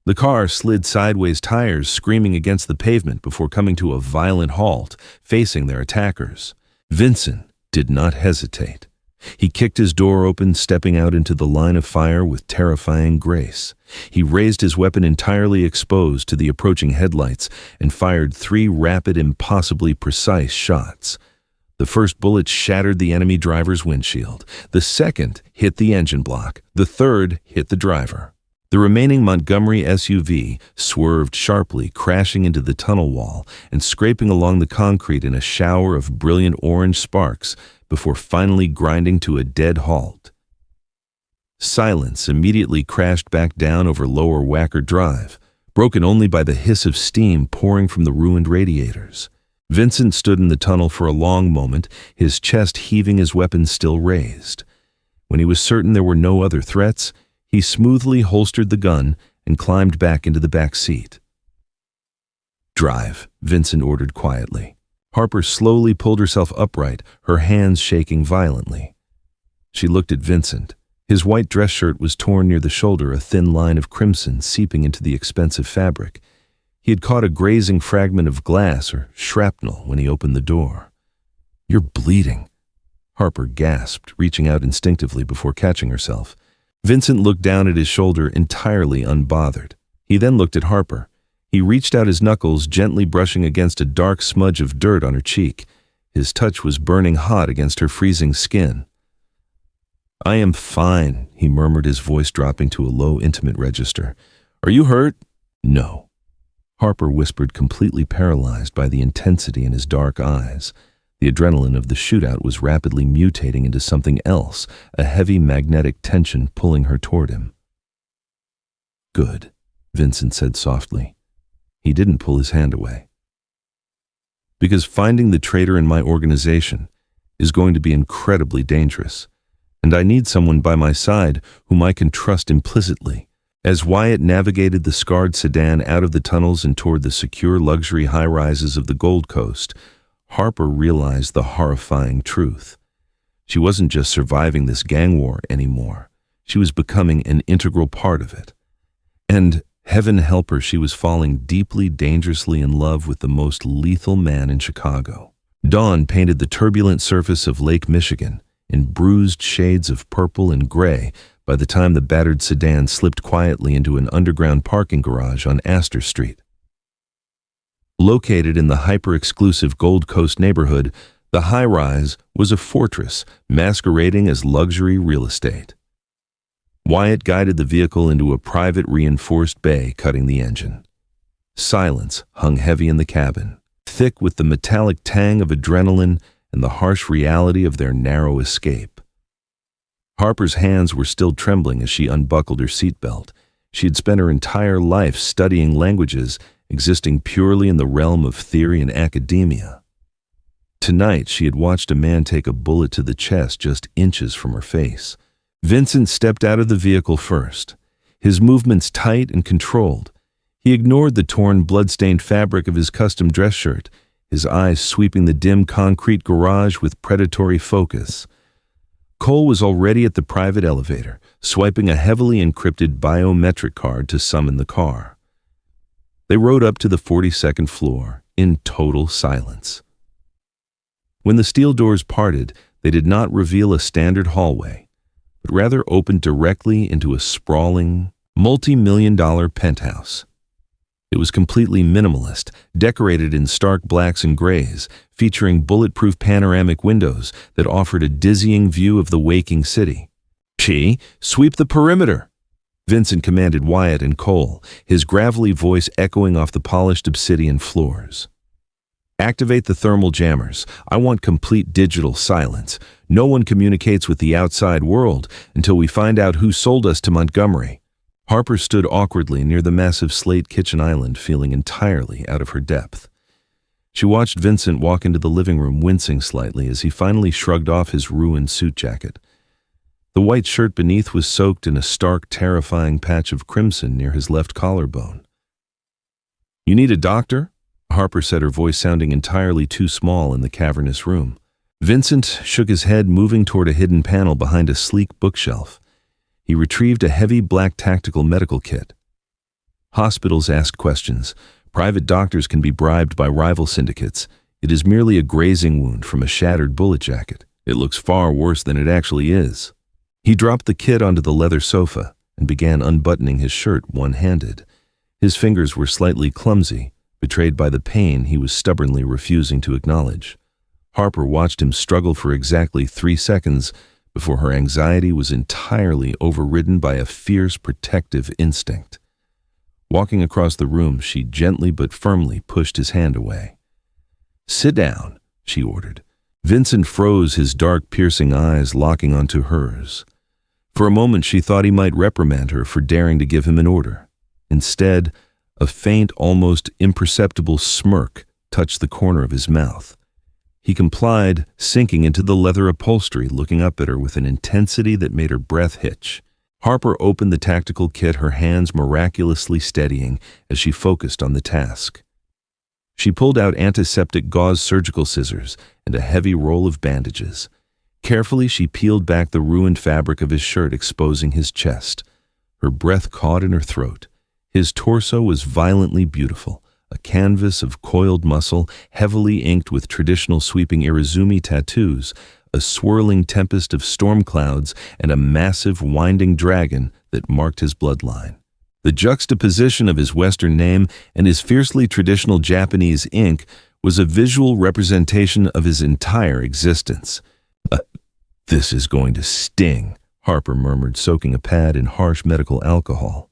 The car slid sideways, tires screaming against the pavement before coming to a violent halt, facing their attackers. Vincent did not hesitate. He kicked his door open, stepping out into the line of fire with terrifying grace. He raised his weapon entirely exposed to the approaching headlights and fired 3 rapid, impossibly precise shots. The first bullet shattered the enemy driver's windshield. The second hit the engine block. The third hit the driver. The remaining Montgomery SUV swerved sharply, crashing into the tunnel wall and scraping along the concrete in a shower of brilliant orange sparks before finally grinding to a dead halt. Silence immediately crashed back down over Lower Whacker Drive, broken only by the hiss of steam pouring from the ruined radiators. Vincent stood in the tunnel for a long moment, his chest heaving, his weapon still raised. When he was certain there were no other threats, he smoothly holstered the gun and climbed back into the back seat. "Drive," Vincent ordered quietly. Harper slowly pulled herself upright, her hands shaking violently. She looked at Vincent. His white dress shirt was torn near the shoulder, a thin line of crimson seeping into the expensive fabric. He had caught a grazing fragment of glass or shrapnel when he opened the door. "You're bleeding," Harper gasped, reaching out instinctively before catching herself. Vincent looked down at his shoulder, entirely unbothered. He then looked at Harper. He reached out his knuckles, gently brushing against a dark smudge of dirt on her cheek. His touch was burning hot against her freezing skin. "I am fine," he murmured, his voice dropping to a low, intimate register. "Are you hurt?" "No," Harper whispered, completely paralyzed by the intensity in his dark eyes. The adrenaline of the shootout was rapidly mutating into something else, a heavy magnetic tension pulling her toward him. "Good," Vincent said softly. He didn't pull his hand away. "Because finding the traitor in my organization is going to be incredibly dangerous, and I need someone by my side whom I can trust implicitly." As Wyatt navigated the scarred sedan out of the tunnels and toward the secure luxury high-rises of the Gold Coast, Harper realized the horrifying truth. She wasn't just surviving this gang war anymore. She was becoming an integral part of it. And, heaven help her, she was falling deeply, dangerously in love with the most lethal man in Chicago. Dawn painted the turbulent surface of Lake Michigan in bruised shades of purple and gray by the time the battered sedan slipped quietly into an underground parking garage on Astor Street. Located in the hyper-exclusive Gold Coast neighborhood, the high-rise was a fortress masquerading as luxury real estate. Wyatt guided the vehicle into a private reinforced bay, cutting the engine. Silence hung heavy in the cabin, thick with the metallic tang of adrenaline and the harsh reality of their narrow escape. Harper's hands were still trembling as she unbuckled her seatbelt. She had spent her entire life studying languages, existing purely in the realm of theory and academia. Tonight, she had watched a man take a bullet to the chest just inches from her face. Vincent stepped out of the vehicle first, his movements tight and controlled. He ignored the torn, blood-stained fabric of his custom dress shirt, his eyes sweeping the dim concrete garage with predatory focus. Cole was already at the private elevator, swiping a heavily encrypted biometric card to summon the car. They rode up to the 42nd floor in total silence. When the steel doors parted, they did not reveal a standard hallway, but rather opened directly into a sprawling, multi-million-dollar penthouse. It was completely minimalist, decorated in stark blacks and grays, featuring bulletproof panoramic windows that offered a dizzying view of the waking city. "Chi, sweep the perimeter," Vincent commanded Wyatt and Cole, his gravelly voice echoing off the polished obsidian floors. "Activate the thermal jammers. I want complete digital silence. No one communicates with the outside world until we find out who sold us to Montgomery." Harper stood awkwardly near the massive slate kitchen island, feeling entirely out of her depth. She watched Vincent walk into the living room, wincing slightly as he finally shrugged off his ruined suit jacket. The white shirt beneath was soaked in a stark, terrifying patch of crimson near his left collarbone. "You need a doctor?" Harper said, her voice sounding entirely too small in the cavernous room. Vincent shook his head, moving toward a hidden panel behind a sleek bookshelf. He retrieved a heavy black tactical medical kit. "Hospitals ask questions. Private doctors can be bribed by rival syndicates. It is merely a grazing wound from a shattered bullet jacket. It looks far worse than it actually is." He dropped the kit onto the leather sofa and began unbuttoning his shirt one-handed. His fingers were slightly clumsy, betrayed by the pain he was stubbornly refusing to acknowledge. Harper watched him struggle for exactly 3 seconds before her anxiety was entirely overridden by a fierce protective instinct. Walking across the room, she gently but firmly pushed his hand away. "Sit down," she ordered. Vincent froze, his dark, piercing eyes locking onto hers. For a moment, she thought he might reprimand her for daring to give him an order. Instead, a faint, almost imperceptible smirk touched the corner of his mouth. He complied, sinking into the leather upholstery, looking up at her with an intensity that made her breath hitch. Harper opened the tactical kit, her hands miraculously steadying as she focused on the task. She pulled out antiseptic gauze surgical scissors and a heavy roll of bandages. Carefully, she peeled back the ruined fabric of his shirt, exposing his chest. Her breath caught in her throat. His torso was violently beautiful, a canvas of coiled muscle, heavily inked with traditional sweeping Irizumi tattoos, a swirling tempest of storm clouds, and a massive winding dragon that marked his bloodline. The juxtaposition of his Western name and his fiercely traditional Japanese ink was a visual representation of his entire existence. This is going to sting," Harper murmured, soaking a pad in harsh medical alcohol.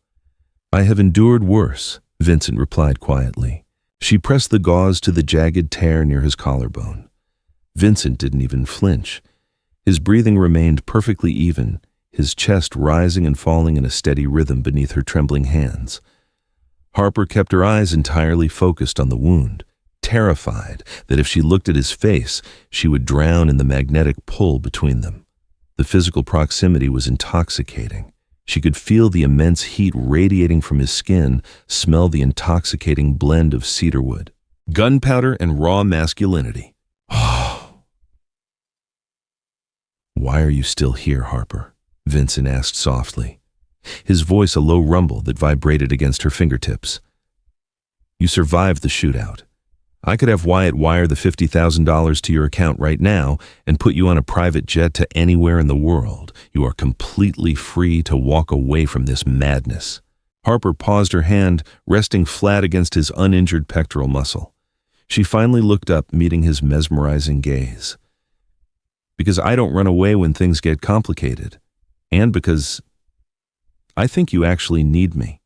"I have endured worse," Vincent replied quietly. She pressed the gauze to the jagged tear near his collarbone. Vincent didn't even flinch. His breathing remained perfectly even, his chest rising and falling in a steady rhythm beneath her trembling hands. Harper kept her eyes entirely focused on the wound, terrified that if she looked at his face, she would drown in the magnetic pull between them. The physical proximity was intoxicating. She could feel the immense heat radiating from his skin, smell the intoxicating blend of cedarwood, gunpowder, and raw masculinity. "Why are you still here, Harper?" Vincent asked softly, his voice a low rumble that vibrated against her fingertips. "You survived the shootout. I could have Wyatt wire the $50,000 to your account right now and put you on a private jet to anywhere in the world. You are completely free to walk away from this madness." Harper paused, her hand resting flat against his uninjured pectoral muscle. She finally looked up, meeting his mesmerizing gaze. "Because I don't run away when things get complicated. And because I think you actually need me."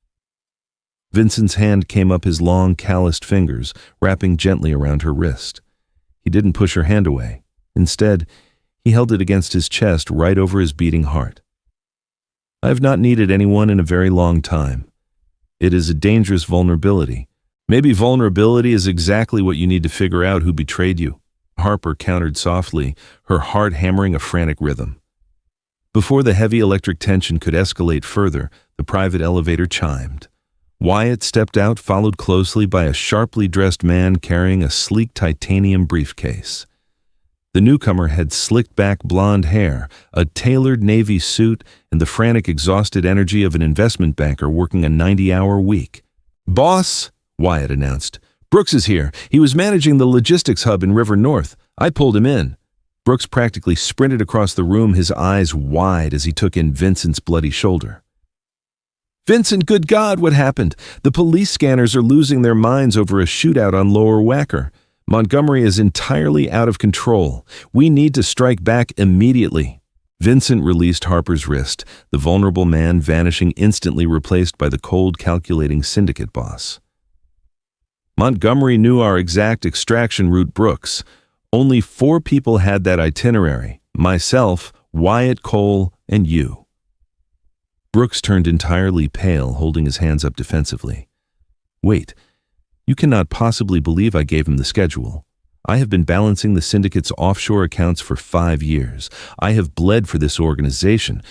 Vincent's hand came up his long, calloused fingers, wrapping gently around her wrist. He didn't push her hand away. Instead, he held it against his chest, right over his beating heart. "I have not needed anyone in a very long time. It is a dangerous vulnerability. Maybe vulnerability is exactly what you need to figure out who betrayed you," Harper countered softly, her heart hammering a frantic rhythm. Before the heavy electric tension could escalate further, the private elevator chimed. Wyatt stepped out, followed closely by a sharply dressed man carrying a sleek titanium briefcase. The newcomer had slicked back blonde hair, a tailored navy suit, and the frantic, exhausted energy of an investment banker working a 90-hour week. "Boss," Wyatt announced, "Brooks is here. He was managing the logistics hub in River North. I pulled him in." Brooks practically sprinted across the room, his eyes wide as he took in Vincent's bloody shoulder. "Vincent, good God, what happened? The police scanners are losing their minds over a shootout on Lower Wacker. Montgomery is entirely out of control. We need to strike back immediately." Vincent released Harper's wrist, the vulnerable man vanishing, instantly replaced by the cold, calculating syndicate boss. "Montgomery knew our exact extraction route, Brooks. Only 4 people had that itinerary: myself, Wyatt, Cole, and you." Brooks turned entirely pale, holding his hands up defensively. "Wait, you cannot possibly believe I gave him the schedule. I have been balancing the syndicate's offshore accounts for 5 years. I have bled for this organization."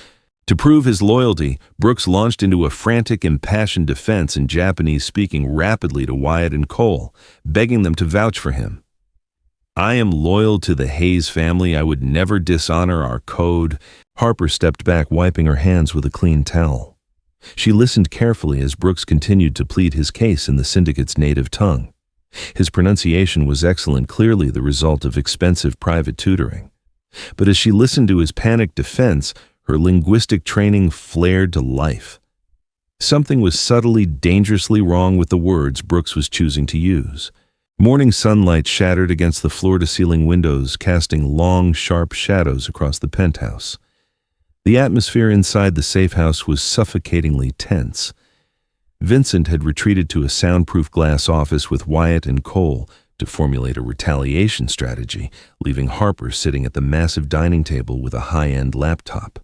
To prove his loyalty, Brooks launched into a frantic, impassioned defense in Japanese, speaking rapidly to Wyatt and Cole, begging them to vouch for him. "I am loyal to the Hayes family. I would never dishonor our code." Harper stepped back, wiping her hands with a clean towel. She listened carefully as Brooks continued to plead his case in the syndicate's native tongue. His pronunciation was excellent, clearly the result of expensive private tutoring. But as she listened to his panicked defense, her linguistic training flared to life. Something was subtly, dangerously wrong with the words Brooks was choosing to use. Morning sunlight shattered against the floor-to-ceiling windows, casting long, sharp shadows across the penthouse. The atmosphere inside the safe house was suffocatingly tense. Vincent had retreated to a soundproof glass office with Wyatt and Cole to formulate a retaliation strategy, leaving Harper sitting at the massive dining table with a high-end laptop.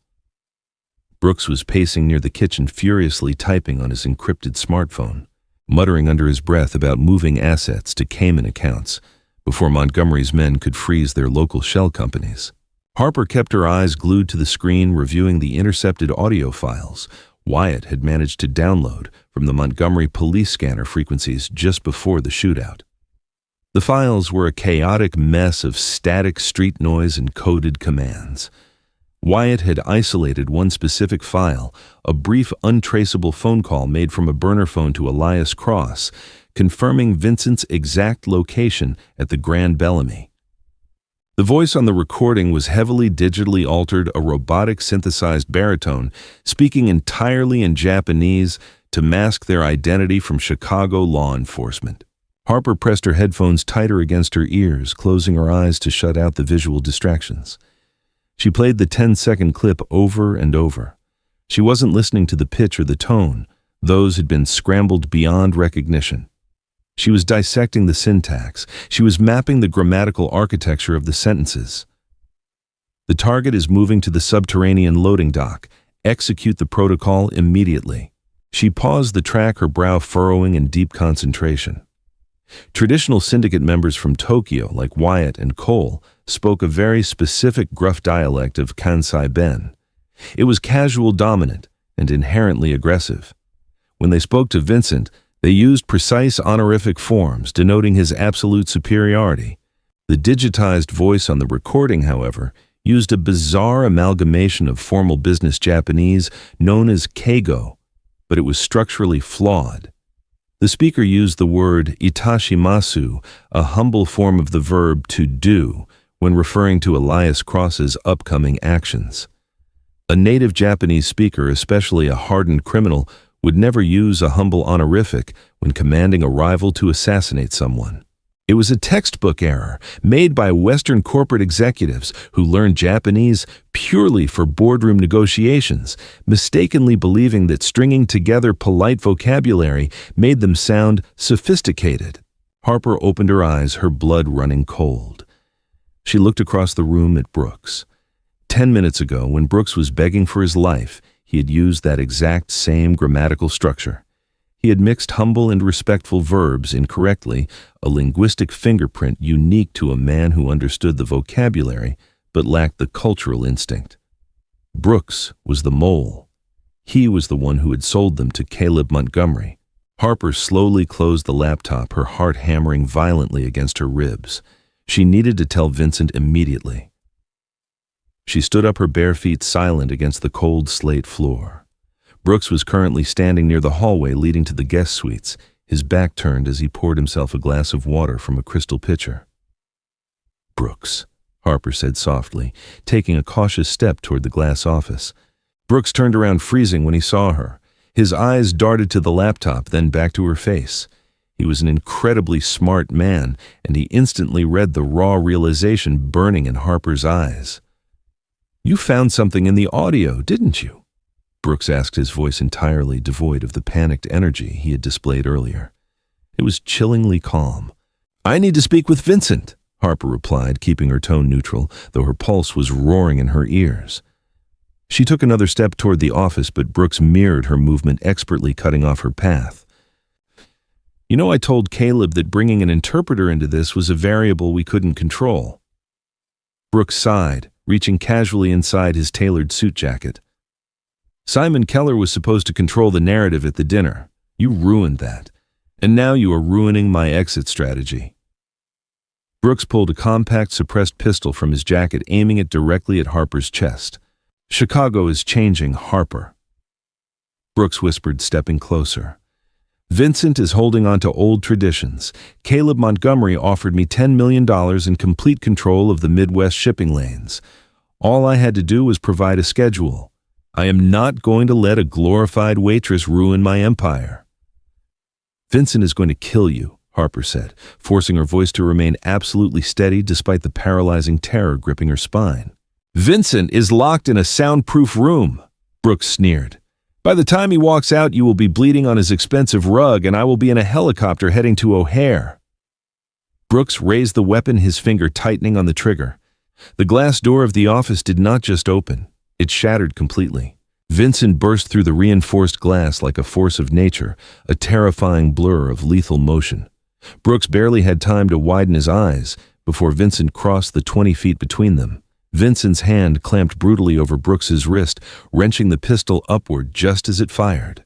Brooks was pacing near the kitchen, furiously typing on his encrypted smartphone, muttering under his breath about moving assets to Cayman accounts before Montgomery's men could freeze their local shell companies. Harper kept her eyes glued to the screen, reviewing the intercepted audio files Wyatt had managed to download from the Montgomery police scanner frequencies just before the shootout. The files were a chaotic mess of static street noise and coded commands. Wyatt had isolated one specific file, a brief untraceable phone call made from a burner phone to Elias Cross, confirming Vincent's exact location at the Grand Bellamy. The voice on the recording was heavily digitally altered, a robotic synthesized baritone, speaking entirely in Japanese to mask their identity from Chicago law enforcement. Harper pressed her headphones tighter against her ears, closing her eyes to shut out the visual distractions. She played the 10-second clip over and over. She wasn't listening to the pitch or the tone. Those had been scrambled beyond recognition. She was dissecting the syntax. She was mapping the grammatical architecture of the sentences. The target is moving to the subterranean loading dock. Execute the protocol immediately. She paused the track, her brow furrowing in deep concentration. Traditional syndicate members from Tokyo, like Wyatt and Cole, spoke a very specific gruff dialect of Kansai Ben. It was casual dominant and inherently aggressive. When they spoke to Vincent, they used precise honorific forms denoting his absolute superiority. The digitized voice on the recording, however, used a bizarre amalgamation of formal business Japanese known as keigo, but it was structurally flawed. The speaker used the word itashimasu, a humble form of the verb to do, when referring to Elias Cross's upcoming actions. A native Japanese speaker, especially a hardened criminal, would never use a humble honorific when commanding a rival to assassinate someone. It was a textbook error made by Western corporate executives who learned Japanese purely for boardroom negotiations, mistakenly believing that stringing together polite vocabulary made them sound sophisticated. Harper opened her eyes, her blood running cold. She looked across the room at Brooks. 10 minutes ago, when Brooks was begging for his life, he had used that exact same grammatical structure. He had mixed humble and respectful verbs incorrectly, a linguistic fingerprint unique to a man who understood the vocabulary but lacked the cultural instinct. Brooks was the mole. He was the one who had sold them to Caleb Montgomery. Harper slowly closed the laptop, her heart hammering violently against her ribs. She needed to tell Vincent immediately. She stood up, her bare feet silent against the cold slate floor. Brooks was currently standing near the hallway leading to the guest suites, his back turned as he poured himself a glass of water from a crystal pitcher. "Brooks," Harper said softly, taking a cautious step toward the glass office. Brooks turned around, freezing when he saw her. His eyes darted to the laptop, then back to her face. He was an incredibly smart man, and he instantly read the raw realization burning in Harper's eyes. "You found something in the audio, didn't you?" Brooks asked, his voice entirely devoid of the panicked energy he had displayed earlier. It was chillingly calm. "I need to speak with Vincent," Harper replied, keeping her tone neutral, though her pulse was roaring in her ears. She took another step toward the office, but Brooks mirrored her movement, expertly cutting off her path. "You know, I told Caleb that bringing an interpreter into this was a variable we couldn't control." Brooks sighed, reaching casually inside his tailored suit jacket. "Simon Keller was supposed to control the narrative at the dinner. You ruined that. And now you are ruining my exit strategy." Brooks pulled a compact suppressed pistol from his jacket, aiming it directly at Harper's chest. "Chicago is changing, Harper." Brooks whispered, stepping closer. "Vincent is holding on to old traditions. Caleb Montgomery offered me $10 million in complete control of the Midwest shipping lanes. All I had to do was provide a schedule. I am not going to let a glorified waitress ruin my empire." "Vincent is going to kill you," Harper said, forcing her voice to remain absolutely steady despite the paralyzing terror gripping her spine. "Vincent is locked in a soundproof room," Brooks sneered. "By the time he walks out, you will be bleeding on his expensive rug, and I will be in a helicopter heading to O'Hare." Brooks raised the weapon, his finger tightening on the trigger. The glass door of the office did not just open. It shattered completely. Vincent burst through the reinforced glass like a force of nature, a terrifying blur of lethal motion. Brooks barely had time to widen his eyes before Vincent crossed the 20 feet between them. Vincent's hand clamped brutally over Brooks's wrist, wrenching the pistol upward just as it fired.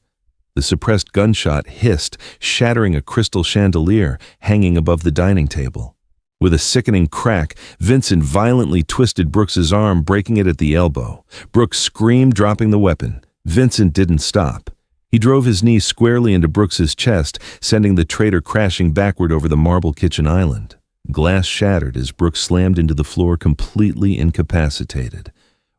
The suppressed gunshot hissed, shattering a crystal chandelier hanging above the dining table. With a sickening crack, Vincent violently twisted Brooks's arm, breaking it at the elbow. Brooks screamed, dropping the weapon. Vincent didn't stop. He drove his knee squarely into Brooks's chest, sending the traitor crashing backward over the marble kitchen island. Glass shattered as Brooks slammed into the floor, completely incapacitated.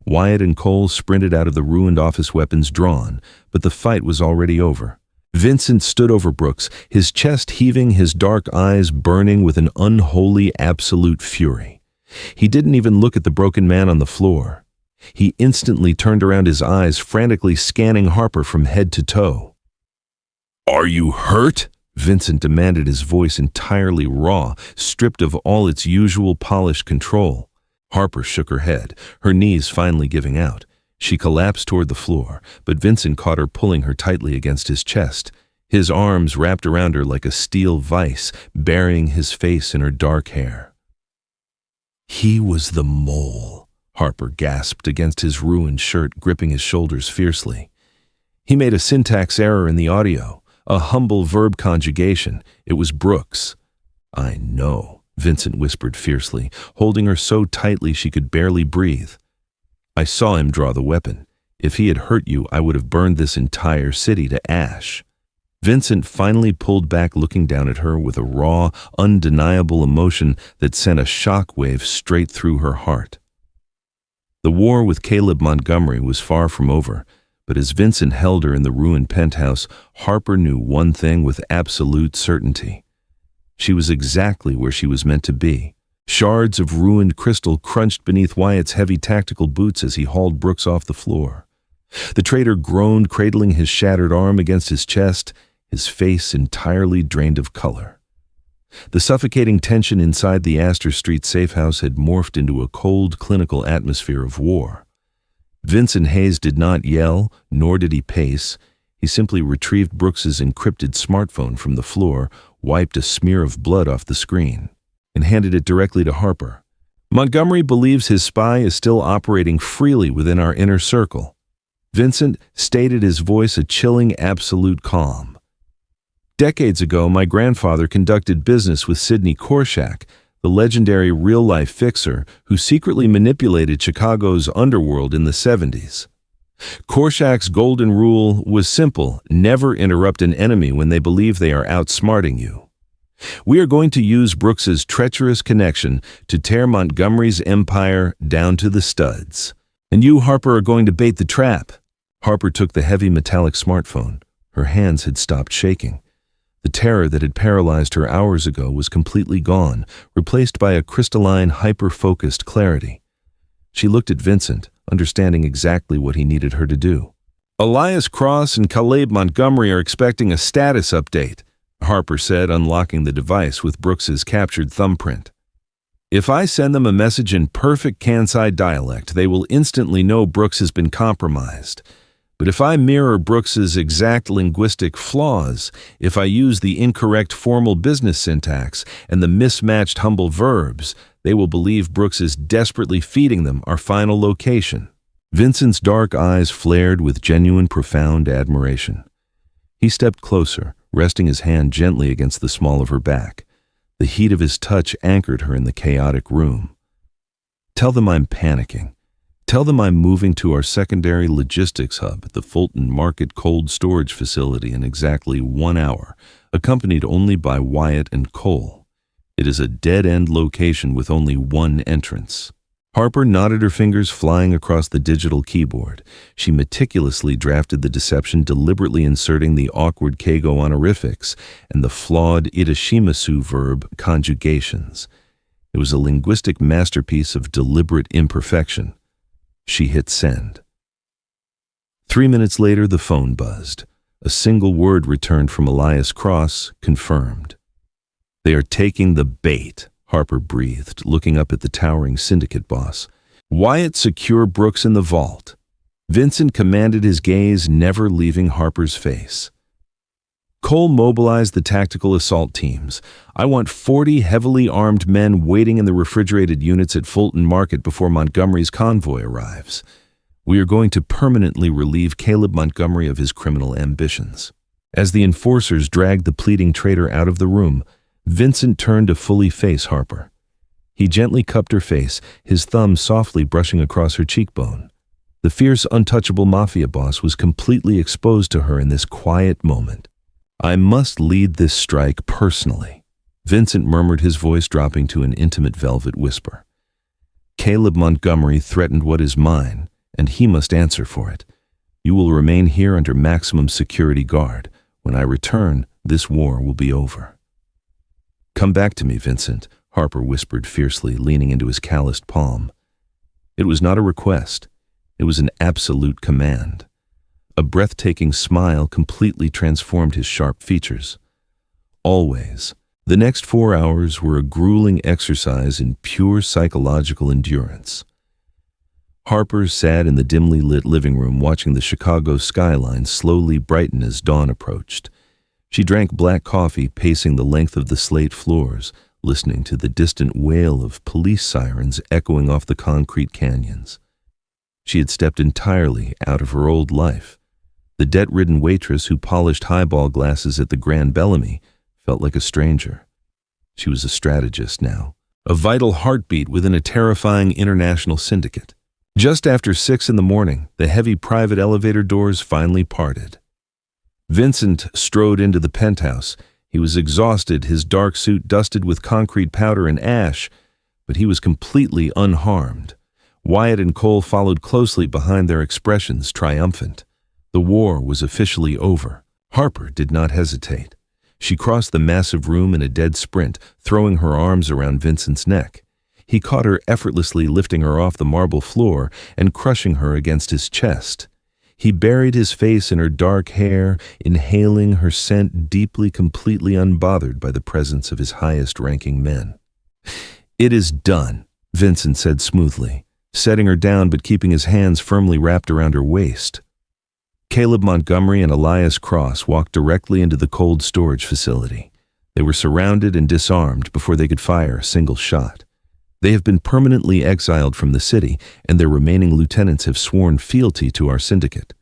Wyatt and Cole sprinted out of the ruined office, weapons drawn, but the fight was already over. Vincent stood over Brooks, his chest heaving, his dark eyes burning with an unholy, absolute fury. He didn't even look at the broken man on the floor. He instantly turned around, his eyes frantically scanning Harper from head to toe. "Are you hurt?" Vincent demanded, his voice entirely raw, stripped of all its usual polished control. Harper shook her head, her knees finally giving out. She collapsed toward the floor, but Vincent caught her, pulling her tightly against his chest. His arms wrapped around her like a steel vice, burying his face in her dark hair. "He was the mole," Harper gasped against his ruined shirt, gripping his shoulders fiercely. "He made a syntax error in the audio, a humble verb conjugation. It was Brooks." "I know," Vincent whispered fiercely, holding her so tightly she could barely breathe. "I saw him draw the weapon. If he had hurt you, I would have burned this entire city to ash." Vincent finally pulled back, looking down at her with a raw, undeniable emotion that sent a shock wave straight through her heart. The war with Caleb Montgomery was far from over, but as Vincent held her in the ruined penthouse, Harper knew one thing with absolute certainty. She was exactly where she was meant to be. Shards of ruined crystal crunched beneath Wyatt's heavy tactical boots as he hauled Brooks off the floor. The traitor groaned, cradling his shattered arm against his chest, his face entirely drained of color. The suffocating tension inside the Astor Street safe house had morphed into a cold, clinical atmosphere of war. Vincent Hayes did not yell, nor did he pace. He simply retrieved Brooks's encrypted smartphone from the floor, wiped a smear of blood off the screen, and handed it directly to Harper. "Montgomery believes his spy is still operating freely within our inner circle." Vincent stated, his voice a chilling, absolute calm. "Decades ago, my grandfather conducted business with Sidney Korshak, the legendary real-life fixer who secretly manipulated Chicago's underworld in the 70s. Korshak's golden rule was simple: never interrupt an enemy when they believe they are outsmarting you. We are going to use Brooks's treacherous connection to tear Montgomery's empire down to the studs. And you, Harper, are going to bait the trap." Harper took the heavy metallic smartphone. Her hands had stopped shaking. The terror that had paralyzed her hours ago was completely gone, replaced by a crystalline, hyper-focused clarity. She looked at Vincent, understanding exactly what he needed her to do. "Elias Cross and Caleb Montgomery are expecting a status update," Harper said, unlocking the device with Brooks's captured thumbprint. "If I send them a message in perfect Kansai dialect, they will instantly know Brooks has been compromised. But if I mirror Brooks's exact linguistic flaws, if I use the incorrect formal business syntax and the mismatched humble verbs, they will believe Brooks is desperately feeding them our final location." Vincent's dark eyes flared with genuine, profound admiration. He stepped closer, resting his hand gently against the small of her back. The heat of his touch anchored her in the chaotic room. "Tell them I'm panicking. Tell them I'm moving to our secondary logistics hub at the Fulton Market cold storage facility in exactly 1 hour, accompanied only by Wyatt and Cole. It is a dead-end location with only one entrance." Harper nodded, her fingers flying across the digital keyboard. She meticulously drafted the deception, deliberately inserting the awkward keigo honorifics and the flawed itashimasu verb conjugations. It was a linguistic masterpiece of deliberate imperfection. She hit send. 3 minutes later, the phone buzzed. A single word returned from Elias Cross, confirmed. "They are taking the bait," Harper breathed, looking up at the towering syndicate boss. "Wyatt, secure Brooks in the vault." Vincent commanded, his gaze never leaving Harper's face. "Cole mobilized the tactical assault teams. I want 40 heavily armed men waiting in the refrigerated units at Fulton Market before Montgomery's convoy arrives. We are going to permanently relieve Caleb Montgomery of his criminal ambitions." As the enforcers dragged the pleading traitor out of the room, Vincent turned to fully face Harper. He gently cupped her face, his thumb softly brushing across her cheekbone. The fierce, untouchable mafia boss was completely exposed to her in this quiet moment. "I must lead this strike personally," Vincent murmured, his voice dropping to an intimate velvet whisper. "Caleb Montgomery threatened what is mine, and he must answer for it. You will remain here under maximum security guard. When I return, this war will be over." "Come back to me, Vincent," Harper whispered fiercely, leaning into his calloused palm. It was not a request. It was an absolute command. A breathtaking smile completely transformed his sharp features. Always. The next 4 hours were a grueling exercise in pure psychological endurance. Harper sat in the dimly lit living room watching the Chicago skyline slowly brighten as dawn approached. She drank black coffee, pacing the length of the slate floors, listening to the distant wail of police sirens echoing off the concrete canyons. She had stepped entirely out of her old life. The debt-ridden waitress who polished highball glasses at the Grand Bellamy felt like a stranger. She was a strategist now, a vital heartbeat within a terrifying international syndicate. Just after 6 in the morning, the heavy private elevator doors finally parted. Vincent strode into the penthouse. He was exhausted, his dark suit dusted with concrete powder and ash, but he was completely unharmed. Wyatt and Cole followed closely behind, their expressions triumphant. The war was officially over. Harper did not hesitate. She crossed the massive room in a dead sprint, throwing her arms around Vincent's neck. He caught her effortlessly, lifting her off the marble floor and crushing her against his chest. He buried his face in her dark hair, inhaling her scent deeply, completely unbothered by the presence of his highest-ranking men. "It is done," Vincent said smoothly, setting her down but keeping his hands firmly wrapped around her waist. Caleb Montgomery and Elias Cross walked directly into the cold storage facility. They were surrounded and disarmed before they could fire a single shot. They have been permanently exiled from the city, and their remaining lieutenants have sworn fealty to our syndicate.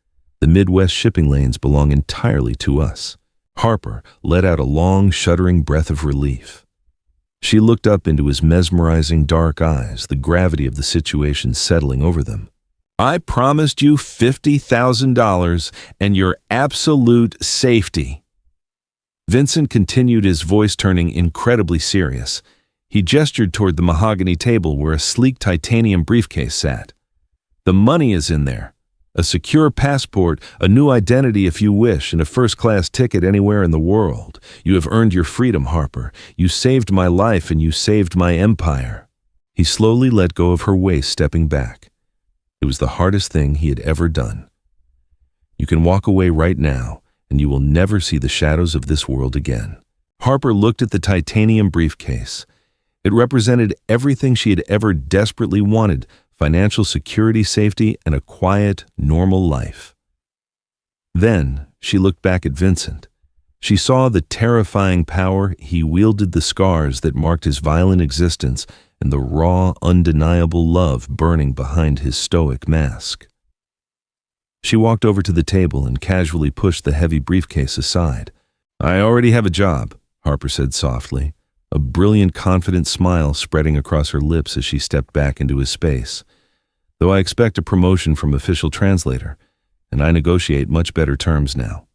The Midwest shipping lanes belong entirely to us. Harper let out a long, shuddering breath of relief. She looked up into his mesmerizing dark eyes, the gravity of the situation settling over them. "I promised you $50,000 and your absolute safety." Vincent continued, his voice turning incredibly serious. He gestured toward the mahogany table where a sleek titanium briefcase sat. "The money is in there. A secure passport, a new identity if you wish, and a first-class ticket anywhere in the world. You have earned your freedom, Harper. You saved my life and you saved my empire." He slowly let go of her waist, stepping back. It was the hardest thing he had ever done. "You can walk away right now, and you will never see the shadows of this world again." Harper looked at the titanium briefcase. It represented everything she had ever desperately wanted: financial security, safety, and a quiet, normal life. Then she looked back at Vincent. She saw the terrifying power he wielded, the scars that marked his violent existence, and the raw, undeniable love burning behind his stoic mask. She walked over to the table and casually pushed the heavy briefcase aside. "I already have a job," Harper said softly, a brilliant, confident smile spreading across her lips as she stepped back into his space. "Though I expect a promotion from official translator, and I negotiate much better terms now."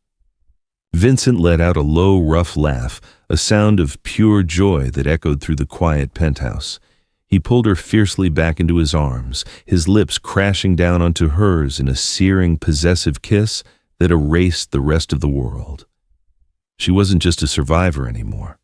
Vincent let out a low, rough laugh, a sound of pure joy that echoed through the quiet penthouse. He pulled her fiercely back into his arms, his lips crashing down onto hers in a searing, possessive kiss that erased the rest of the world. She wasn't just a survivor anymore.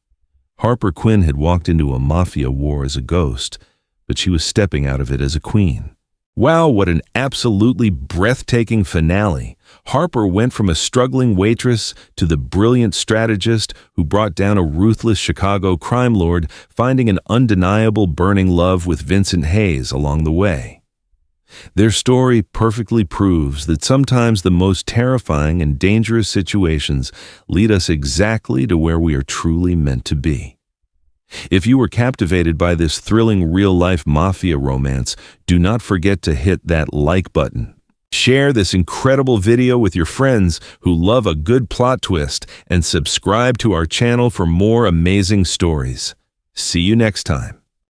Harper Quinn had walked into a mafia war as a ghost, but she was stepping out of it as a queen. Wow, what an absolutely breathtaking finale. Harper went from a struggling waitress to the brilliant strategist who brought down a ruthless Chicago crime lord, finding an undeniable burning love with Vincent Hayes along the way. Their story perfectly proves that sometimes the most terrifying and dangerous situations lead us exactly to where we are truly meant to be. If you were captivated by this thrilling real-life mafia romance, do not forget to hit that like button. Share this incredible video with your friends who love a good plot twist and subscribe to our channel for more amazing stories. See you next time.